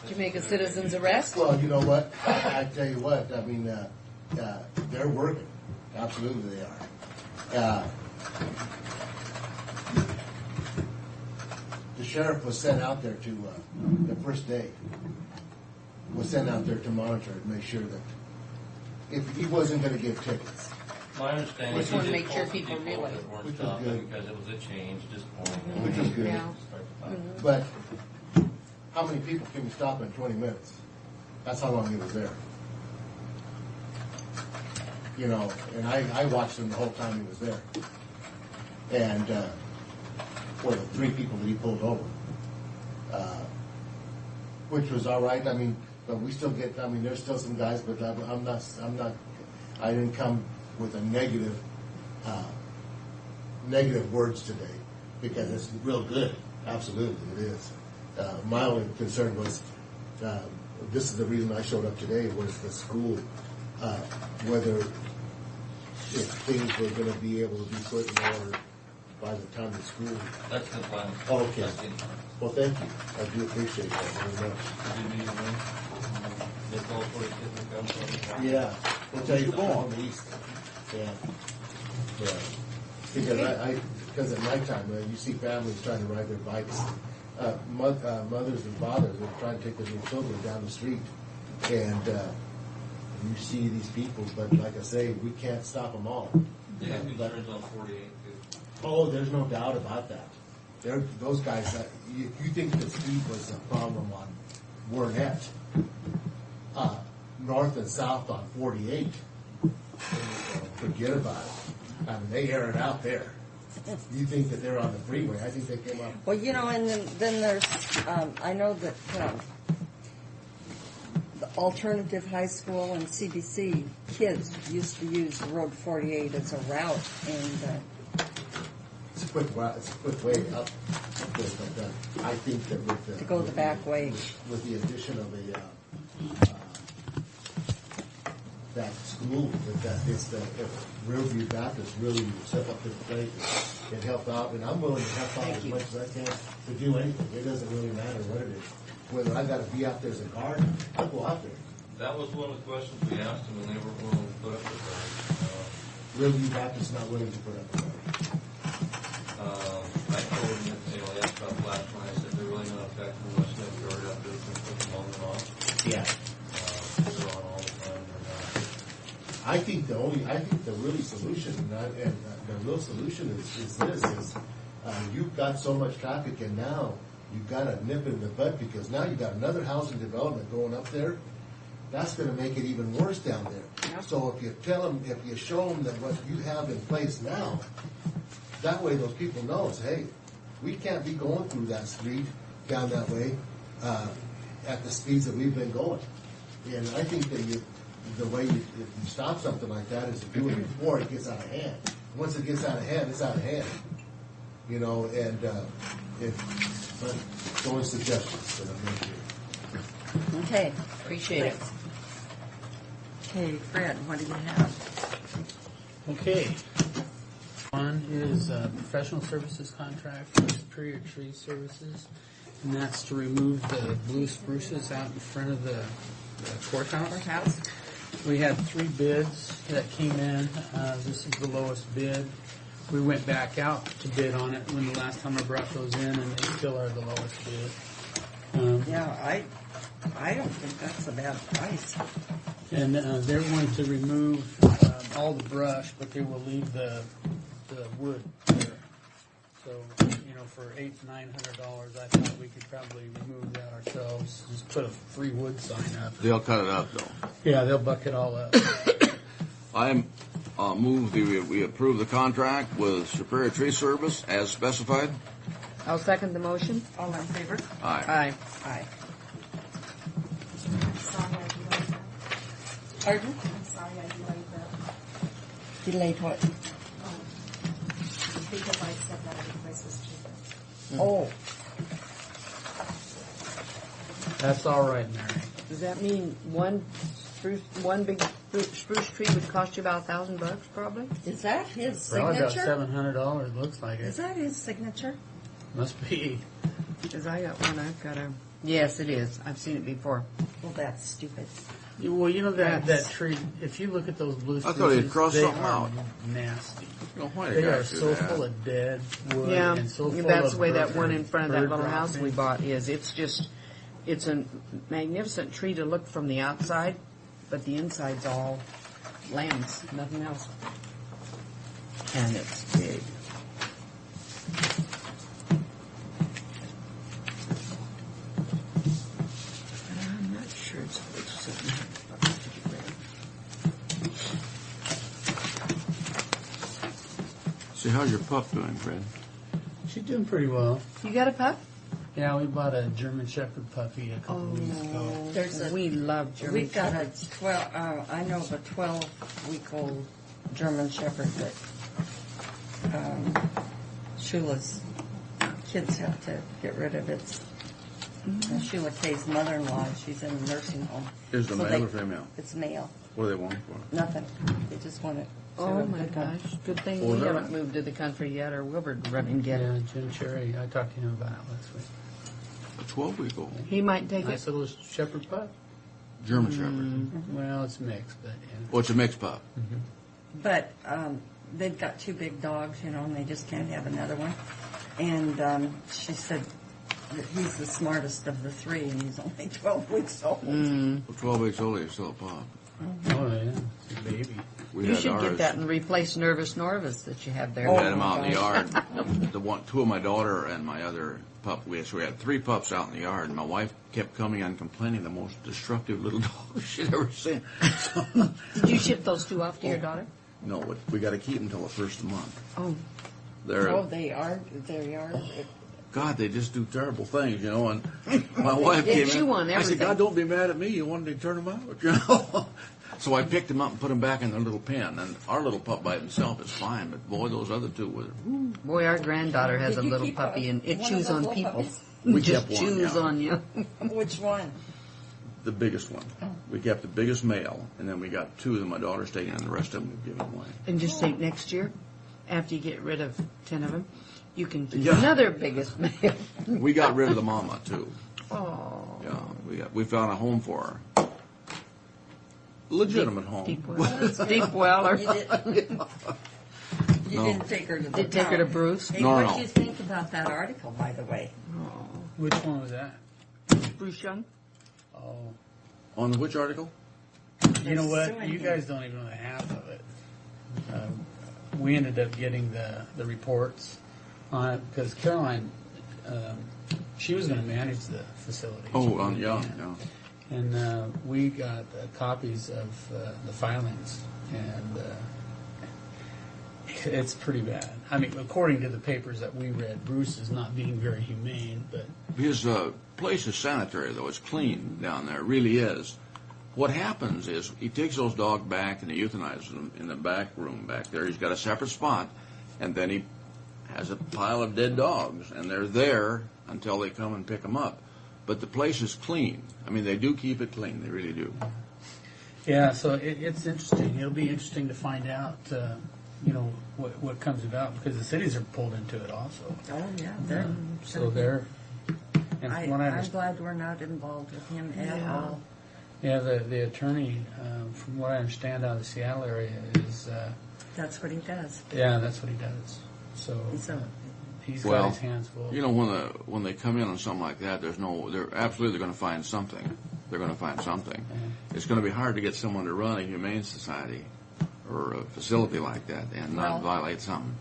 Did you make a citizen's arrest? Well, you know what? I tell you what. I mean, they're working. Absolutely, they are. The sheriff was sent out there to the first day. Was sent out there to monitor and make sure that if he wasn't going to give tickets, My understanding is Just wanna he did make sure post people realize. that weren't Which is stopping good. because it was a change, disappointing. Which is good. Yeah. But how many people can you stop in 20 minutes? That's how long he was there. You know, and I watched him the whole time he was there. And for the 3 people that he pulled over, which was all right. I mean, but we still get. I mean, there's still some guys, but I'm not. I didn't come with a negative words today because it's real good. Absolutely, it is. My only concern was, this is the reason I showed up today, was the school, whether if things were going to be able to be put in order by the time the school. That's the plan. Oh, okay. That's it. Well, thank you. I do appreciate that very much. Did you need one? That's all for the kids that come from. Yeah. We'll tell you from the east. Yeah. Yeah. Because because at nighttime, you see families trying to ride their bikes. Mothers and fathers are trying to take their little children down the street. And you see these people, but like I say, we can't stop them all. They have concerns on 48 too. Oh, there's no doubt about that. Those guys, you think the speed was a problem on Burnett, north and south on 48, forget about it. I mean, they air it out there. You think that they're on the freeway. I think they came up. Well, you know, and then there's, I know that the alternative high school and CBC kids used to use Road 48 as a route, and It's a quick way up. But I think that with the to go the back way. with the addition of that school, if Riverview Baptist really step up to the plate and help out, and I'm willing to help out as much as I can to do anything. It doesn't really matter what it is. Whether I got to be out there as a guard, I'll go out there. That was one of the questions we asked them, and they weren't willing to put up with that. Riverview Baptist not willing to put up with that. I told them that, they asked about last one, I said they're really not affecting West Neck Yard out there, we put them on and off. Yeah. They're on all the time, they're not. I think the really solution, and the real solution is this, you've got so much traffic, and now you've got a nip in the bud, because now you've got another housing development going up there. That's gonna make it even worse down there. Yep. So if you show them that what you have in place now, that way those people know, hey, we can't be going through that street down that way, at the speeds that we've been going. And I think that the way if you stop something like that is to do it before it gets out of hand. Once it gets out of hand, it's out of hand. You know, and but it's only suggestions that I'm making. Okay. Appreciate it. Okay, Fred, what do you have? Okay. One is a professional services contract for Superior Tree Services, and that's to remove the blue spruces out in front of the courthouse. We had 3 bids that came in. This is the lowest bid. We went back out to bid on it when the last time I brought those in, and they still are the lowest bid. Yeah, I don't think that's a bad price. And they're going to remove all the brush, but they will leave the wood there. So, for $800-900, I thought we could probably remove that ourselves. Just put a free wood sign up. They'll cut it up, though. Yeah, they'll buck it all up. I move that we approve the contract with Superior Tree Service as specified. I'll second the motion. All in favor? Aye. Aye. Aye. I'm sorry I delayed that. Pardon? I'm sorry I delayed that. Delayed what? Because I said that other place was cheaper. Oh, That's all right, Mary. Does that mean one big spruce tree would cost you about $1,000 probably? is that his Probably about signature? $700, looks like Is it. that his signature? Must be. Because I got one, I've got a... Yes, it is. I've seen it before. Well, that's stupid. Well, that tree, if you look at those blue I thought he had spruces, crossed they something are out. nasty. Why They you are guys do so that? full of dead wood Yeah, and so full that's of the way that bird- one in front of that bird little house we droppings. bought is. It's a magnificent tree to look from the outside, but the inside's all lambs, nothing else. And it's big. I'm not sure it's See, how's your pup doing, Fred? She's doing pretty well. You got a pup? Yeah, we bought a German Shepherd puppy a couple weeks ago. There's a, We love German we've got a Shepherds. 12, I know of a 12-week-old German Shepherd that Shula's kids have to get rid of. It's Shula Kay's mother-in-law. She's in a nursing home. Is the So male they- or female? It's male. What do they want for it? Nothing. They just want it. Oh my gosh, good thing Oh, we is that haven't right? moved to the country yet, or Wilbur run and get it. Yeah, Jim Cherry, I talked to him about it last week. A 12-week-old He might take Nice it. little shepherd pup. German Shepherd. Well, it's mixed, but yeah. Well, it's a mixed pup. But they've got two big dogs, you know, and they just can't have another one. And she said that he's the smartest of the three, and he's only 12 weeks old. Well, 12 weeks old, he's still a pup. Oh, yeah, it's a baby. We You had should ours. get that and replace Nervous Norvis that you have there. We Oh, had him out in the my yard. Two of my daughter and my other pup. We had three pups out in the yard, and my wife kept coming and complaining the most destructive little dog she'd ever seen. Did you ship those two off to your daughter? No, but we got to keep them until the first of the month. Oh, They're Oh, they are. They are. God, they just do terrible things, you know. And my wife They came chew in. on I said, everything. God, don't be mad at me. You wanted to turn them out, you know. So I picked them up and put them back in their little pen. And our little pup by himself is fine, but boy, those other two were. boy, our granddaughter has Did a you little keep puppy, and it one of chews those on little people. puppies? We Just kept one, chews yeah. on you. Which one? The biggest one. We kept the biggest male, and then we got two that my daughter's taking, and the rest of them we've given away. And just say next year, after you get rid of 10 of them, you can keep Yeah. another biggest male. We got rid of the mama too. Oh, Yeah, we found a home for her. Legitimate home. deep well. Deep well, or You, did, you No. didn't take her to the did take her to town. Bruce. Hey, No, what no. did you think about that article, by the way? Which one was that? Bruce Young. Oh, On which article? you know what? suing You him. guys don't even know the half of it. We ended up getting the reports on it because Caroline, she was going to manage the facility. Oh, on Young. Yeah. And we got copies of the filings, and it's pretty bad. I mean, according to the papers that we read, Bruce is not being very humane, but His place is sanitary, though. It's clean down there. It really is. What happens is he takes those dogs back and he euthanizes them in the back room back there. He's got a separate spot, and then he has a pile of dead dogs, and they're there until they come and pick them up. But the place is clean. I mean, they do keep it clean. They really do. yeah, so it's interesting. It'll be interesting to find out, what comes about because the cities are pulled into it also. Oh, yeah. They're, So they're, and from what I I'm understand, glad we're not involved with him at all. yeah, the attorney, from what I understand out of the Seattle area is, That's what he does. yeah, that's what he does. So He's he's Well, got his hands full. You know, when they come in on something like that, they're absolutely going to find something. They're going to find something. It's going to be hard to get someone to run a humane society or a facility like that and not Well- violate something.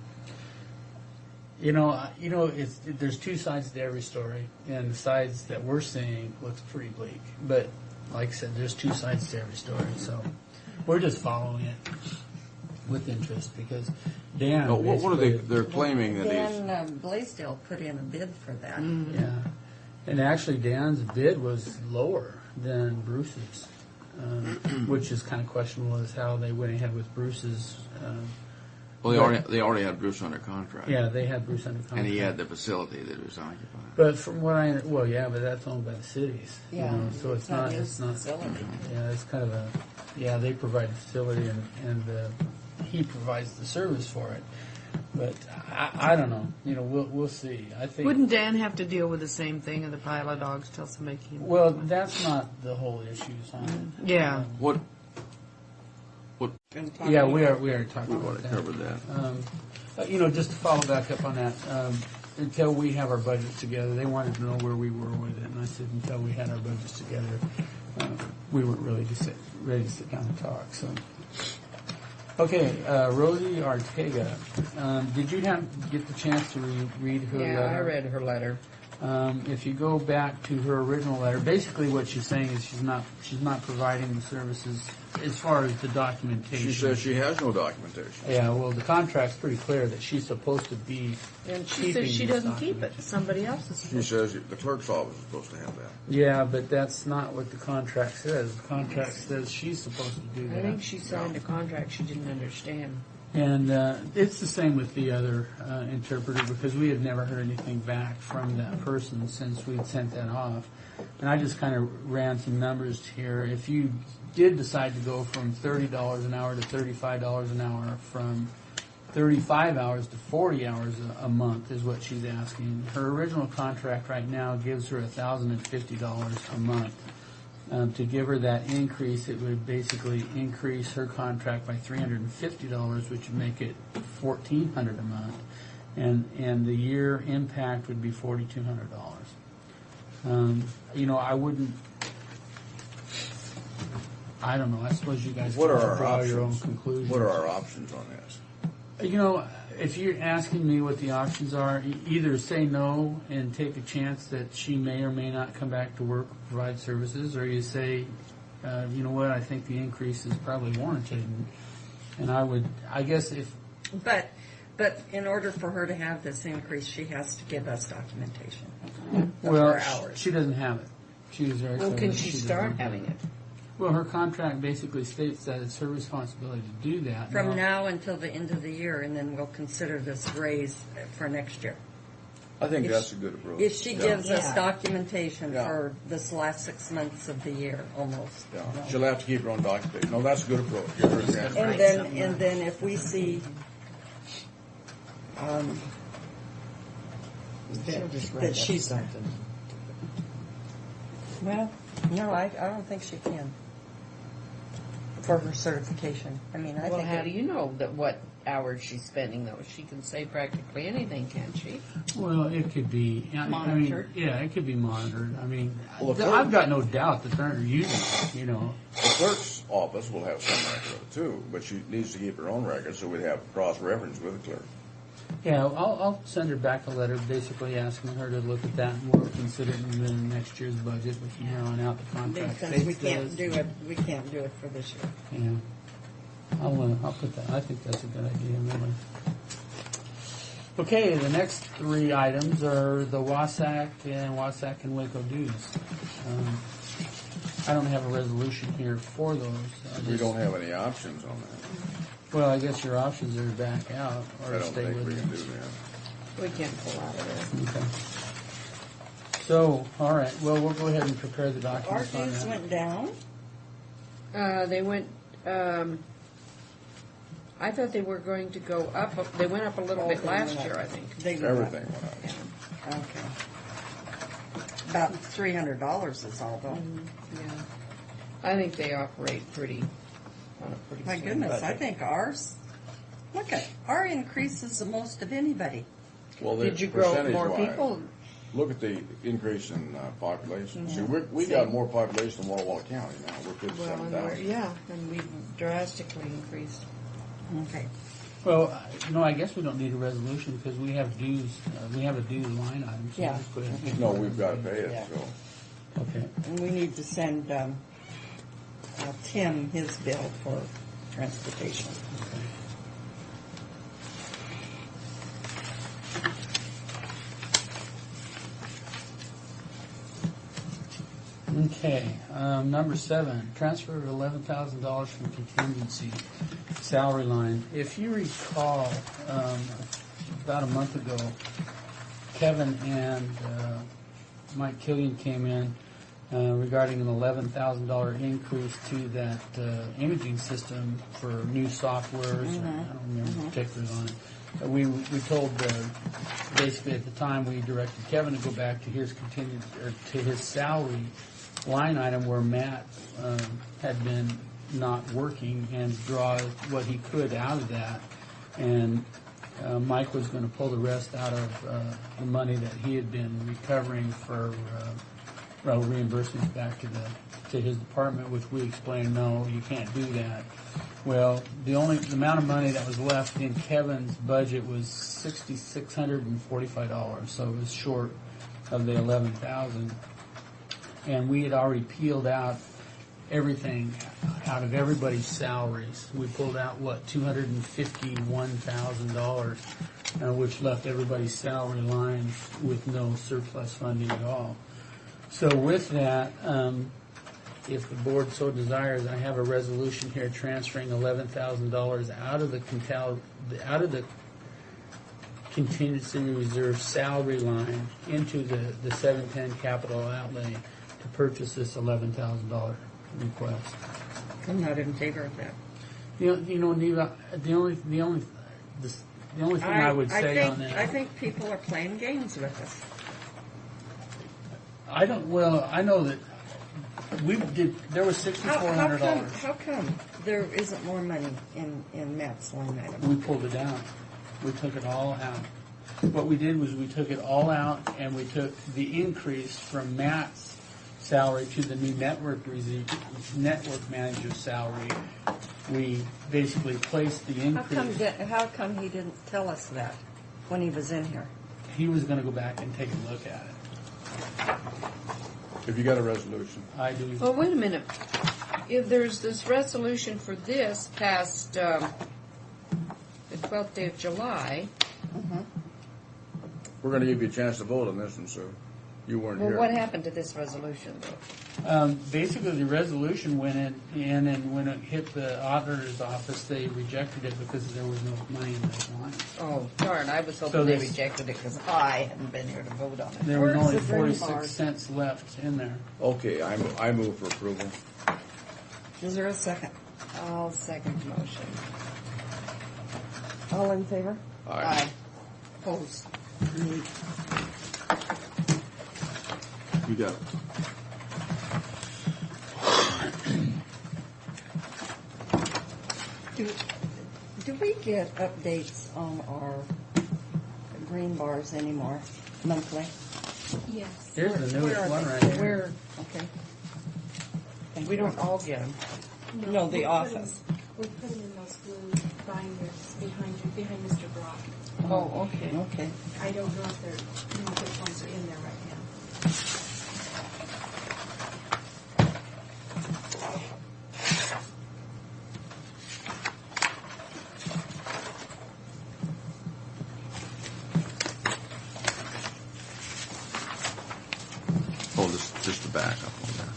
There's two sides to every story, and the sides that we're seeing looks pretty bleak. But like I said, there's two sides to every story, so we're just following it with interest because Dan. Oh, what are they? basically- They're claiming that he's. Dan Blaisdell put in a bid for that. Yeah, and actually Dan's bid was lower than Bruce's, which is kind of questionable as how they went ahead with Bruce's. Well, they already had Bruce under contract. Yeah, they had Bruce under contract. And he had the facility that was occupied. But from what but that's owned by the cities. Yeah, So it's not. his It's not. facility. Yeah, it's kind of a. Yeah, they provide the facility and he provides the service for it. But I don't know. We'll see. I think. Wouldn't Dan have to deal with the same thing of the pile of dogs till somebody came? Well, that's not the whole issue, Simon. Yeah. What? Yeah, we are talking We've about already that. covered that. Just to follow back up on that, until we have our budgets together, they wanted to know where we were with it, and I said until we had our budgets together, we weren't really ready to sit down and talk. So Okay, Rosie Ortega, did you get the chance to read her letter? Yeah, I read her letter. If you go back to her original letter, basically what she's saying is she's not providing the services as far as the documentation. She says she has no documentation. Yeah, well, the contract's pretty clear that she's supposed to be And she keeping says she this doesn't keep document. it. Somebody else is She supposed says the clerk's office is supposed to have that. Yeah, but that's not what the contract says. The contract says she's supposed to do I that. think she signed a contract she didn't understand. And it's the same with the other interpreter because we had never heard anything back from that person since we had sent that off. And I just kind of ran some numbers here. If you did decide to go from $30 an hour to $35 an hour, from 35 hours to 40 hours a month is what she's asking. Her original contract right now gives her $1,050 a month. To give her that increase, it would basically increase her contract by $350, which would make it $1,400 a month, and the year impact would be $4,200. I wouldn't. I don't know. I suppose you guys What can are our draw your own options? conclusions. What are our options on this? If you're asking me what the options are, either say no and take a chance that she may or may not come back to work, provide services, or you say, you know what, I think the increase is probably warranted. And I guess if... But in order for her to have this increase, she has to give us documentation of Well, her hours. she doesn't have it. She was very Well, clear can that she doesn't start have having it? Well, her contract basically states that it's her responsibility to do that. From now until the end of the year, and then we'll consider this raise for next year. I think that's a good approach. If she gives us Yeah. documentation Yeah. for this last 6 months of the year, almost. Yeah, she'll have to keep her own documentation. No, that's a good approach. Give her a chance. And then if we see, that she's, well, no, I don't think she can for her certification. I mean, I Well, think. how do you know that what hours she's spending, though? She can say practically anything, can't she? Well, it could be Monitored. it could be monitored. I mean, Well, the I've got no doubt that they're using it. The clerk's office will have some record of it too, but she needs to keep her own record, so we'd have cross-reference with the clerk. Yeah, I'll send her back a letter basically asking her to look at that and we'll consider it in next year's budget with from here on out the contract. Because we states can't this. do it, we can't do it for this year. Yeah. I'll put that. I think that's a good idea, really. Okay, the next three items are the Wasack and Waco dues. I don't have a resolution here for those. We don't have any options on that. Well, I guess your options are back out I or don't stay think with we it. can do that. We can't pull out of there. Okay. So, all right. Well, we'll go ahead and prepare the Our documents on dues that. went down. They went, I thought they were going to go up. They went up a little bit they last went up. year, I think. They went up. Everything went up. Yeah. Okay. About $300 is all though. Yeah. I think they operate on a pretty My slim goodness, I budget. think ours, look at, our increase is the most of anybody. Well, the Did you grow more percentage-wise, people? Look at the increase in population. See, we got more population than Walla Walla County now. We're Well, and 57,000. and we've drastically increased. Okay. Well, I guess we don't need a resolution because we have dues. We have a dues line item. So Yeah. let's go ahead and No, we've got to pay it, Yeah. so. Okay. And we need to send Tim his bill for transportation. Okay, number 7, transfer of $11,000 from contingency salary line. If you recall, about a month ago, Kevin and Mike Killian came in regarding an $11,000 increase to that imaging system for new softwares. I don't remember particulars on it. We told basically at the time we directed Kevin to go back to his to his salary line item where Matt had been not working and draw what he could out of that, and Mike was going to pull the rest out of the money that he had been recovering for reimbursements back to his department, which we explained no, you can't do that. Well, the amount of money that was left in Kevin's budget was $6,645, so it was short of the 11,000. And we had already peeled out everything out of everybody's salaries. We pulled out, $251,000, which left everybody's salary line with no surplus funding at all. So with that, if the board so desires, I have a resolution here transferring $11,000 out of the contingency reserve salary line into the 710 capital outlay to purchase this $11,000 request. I'm not in favor of that. Neva, the only thing I would say on that. I think people are playing games with us. I know that there was $6,400. How come there isn't more money in Matt's line item? We pulled it out. We took it all out. What we did was we took it all out, and we took the increase from Matt's salary to the new network manager's salary. We basically placed the increase. How come he didn't tell us that when he was in here? He was going to go back and take a look at it. If you got a resolution. I do. Well, wait a minute. If there's this resolution for this past the 12th day of July, We're going to give you a chance to vote on this one, so you weren't well, here. what happened to this resolution, though? Basically, the resolution went in, and when it hit the auditor's office, they rejected it because there was no money in those lines. Oh, darn, I was hoping So they this- rejected it because I hadn't been here to vote on it. There was Where's only the green 46 bars? cents left in there. Okay, I move for approval. Is there a second? I'll second the motion. All in favor? Aye. Opposed? You got it. Do we get updates on our green bars anymore, monthly? Yes. Here's the Where newest are one they? right here. Where, okay. We don't all get them. No, the we put office. them- We put them in those blue binders behind Mr. Brock. Oh, okay. Okay. I don't know if which ones are in there right now. Oh, just the back up on that.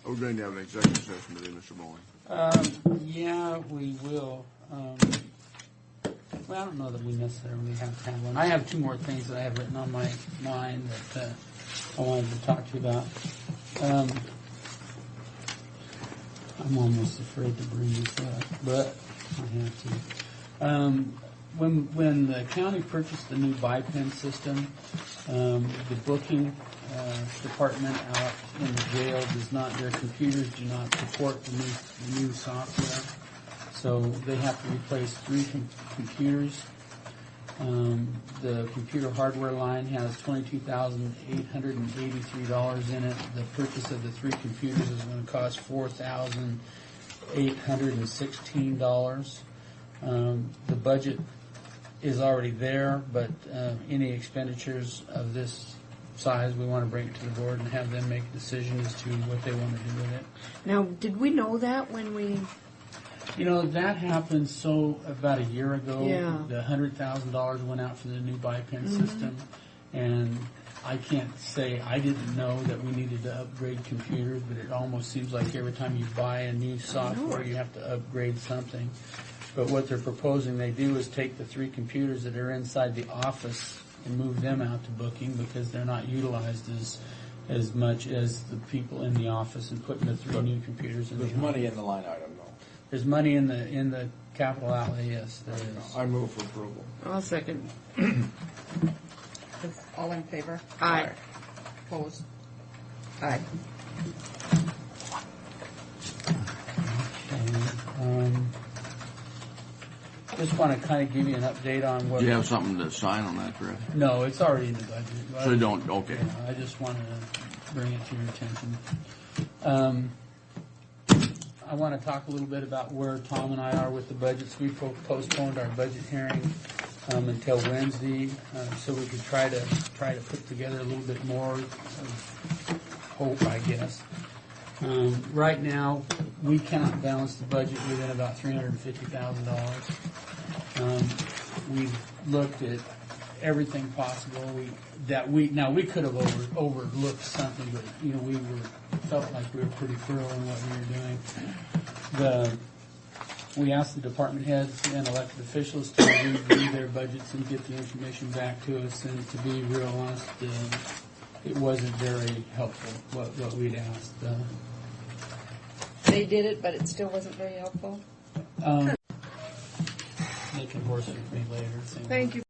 We're going to have an executive session today, Mr. Bowling. Yeah, we will. Well, I don't know that we necessarily have to have one. I have two more things that I have written on my mind that I wanted to talk to you about. I'm almost afraid to bring this up, but I have to. When the county purchased the new BIPEN system, the booking department out in the jail their computers do not support the new software, so they have to replace 3 computers. The computer hardware line has $22,883 in it. The purchase of the 3 computers is going to cost $4,816. The budget is already there, but any expenditures of this size, we want to bring it to the board and have them make a decision as to what they want to do with it. Now, did we know that when we... That happened about a year ago. Yeah. The $100,000 went out for the new BIPEN system, and I can't say I didn't know that we needed to upgrade computers, but it almost seems like every time you buy a new software, you have to upgrade something. But what they're proposing they do is take the 3 computers that are inside the office and move them out to booking because they're not utilized as much as the people in the office, and putting the 3 new computers in the There's office. money in the line item, though. There's money in the capital outlay, yes, there is. I move for approval. I'll second. All in favor? Aye. Opposed? Aye. Okay, just want to kind of give you an update on what. Do you have something to sign on that, Chris? No, it's already in the budget. So you don't, okay. Yeah, I just wanted to bring it to your attention. I want to talk a little bit about where Tom and I are with the budgets. We postponed our budget hearing until Wednesday, so we could try to put together a little bit more of hope, I guess. Right now, we cannot balance the budget within about $350,000. We've looked at everything possible. Now we could have overlooked something, but we felt like we were pretty thorough in what we were doing. We asked the department heads and elected officials to review their budgets and get the information back to us. And to be real honest, it wasn't very helpful what we'd asked. They did it, but it still wasn't very helpful. They can horse with me later. Thank you.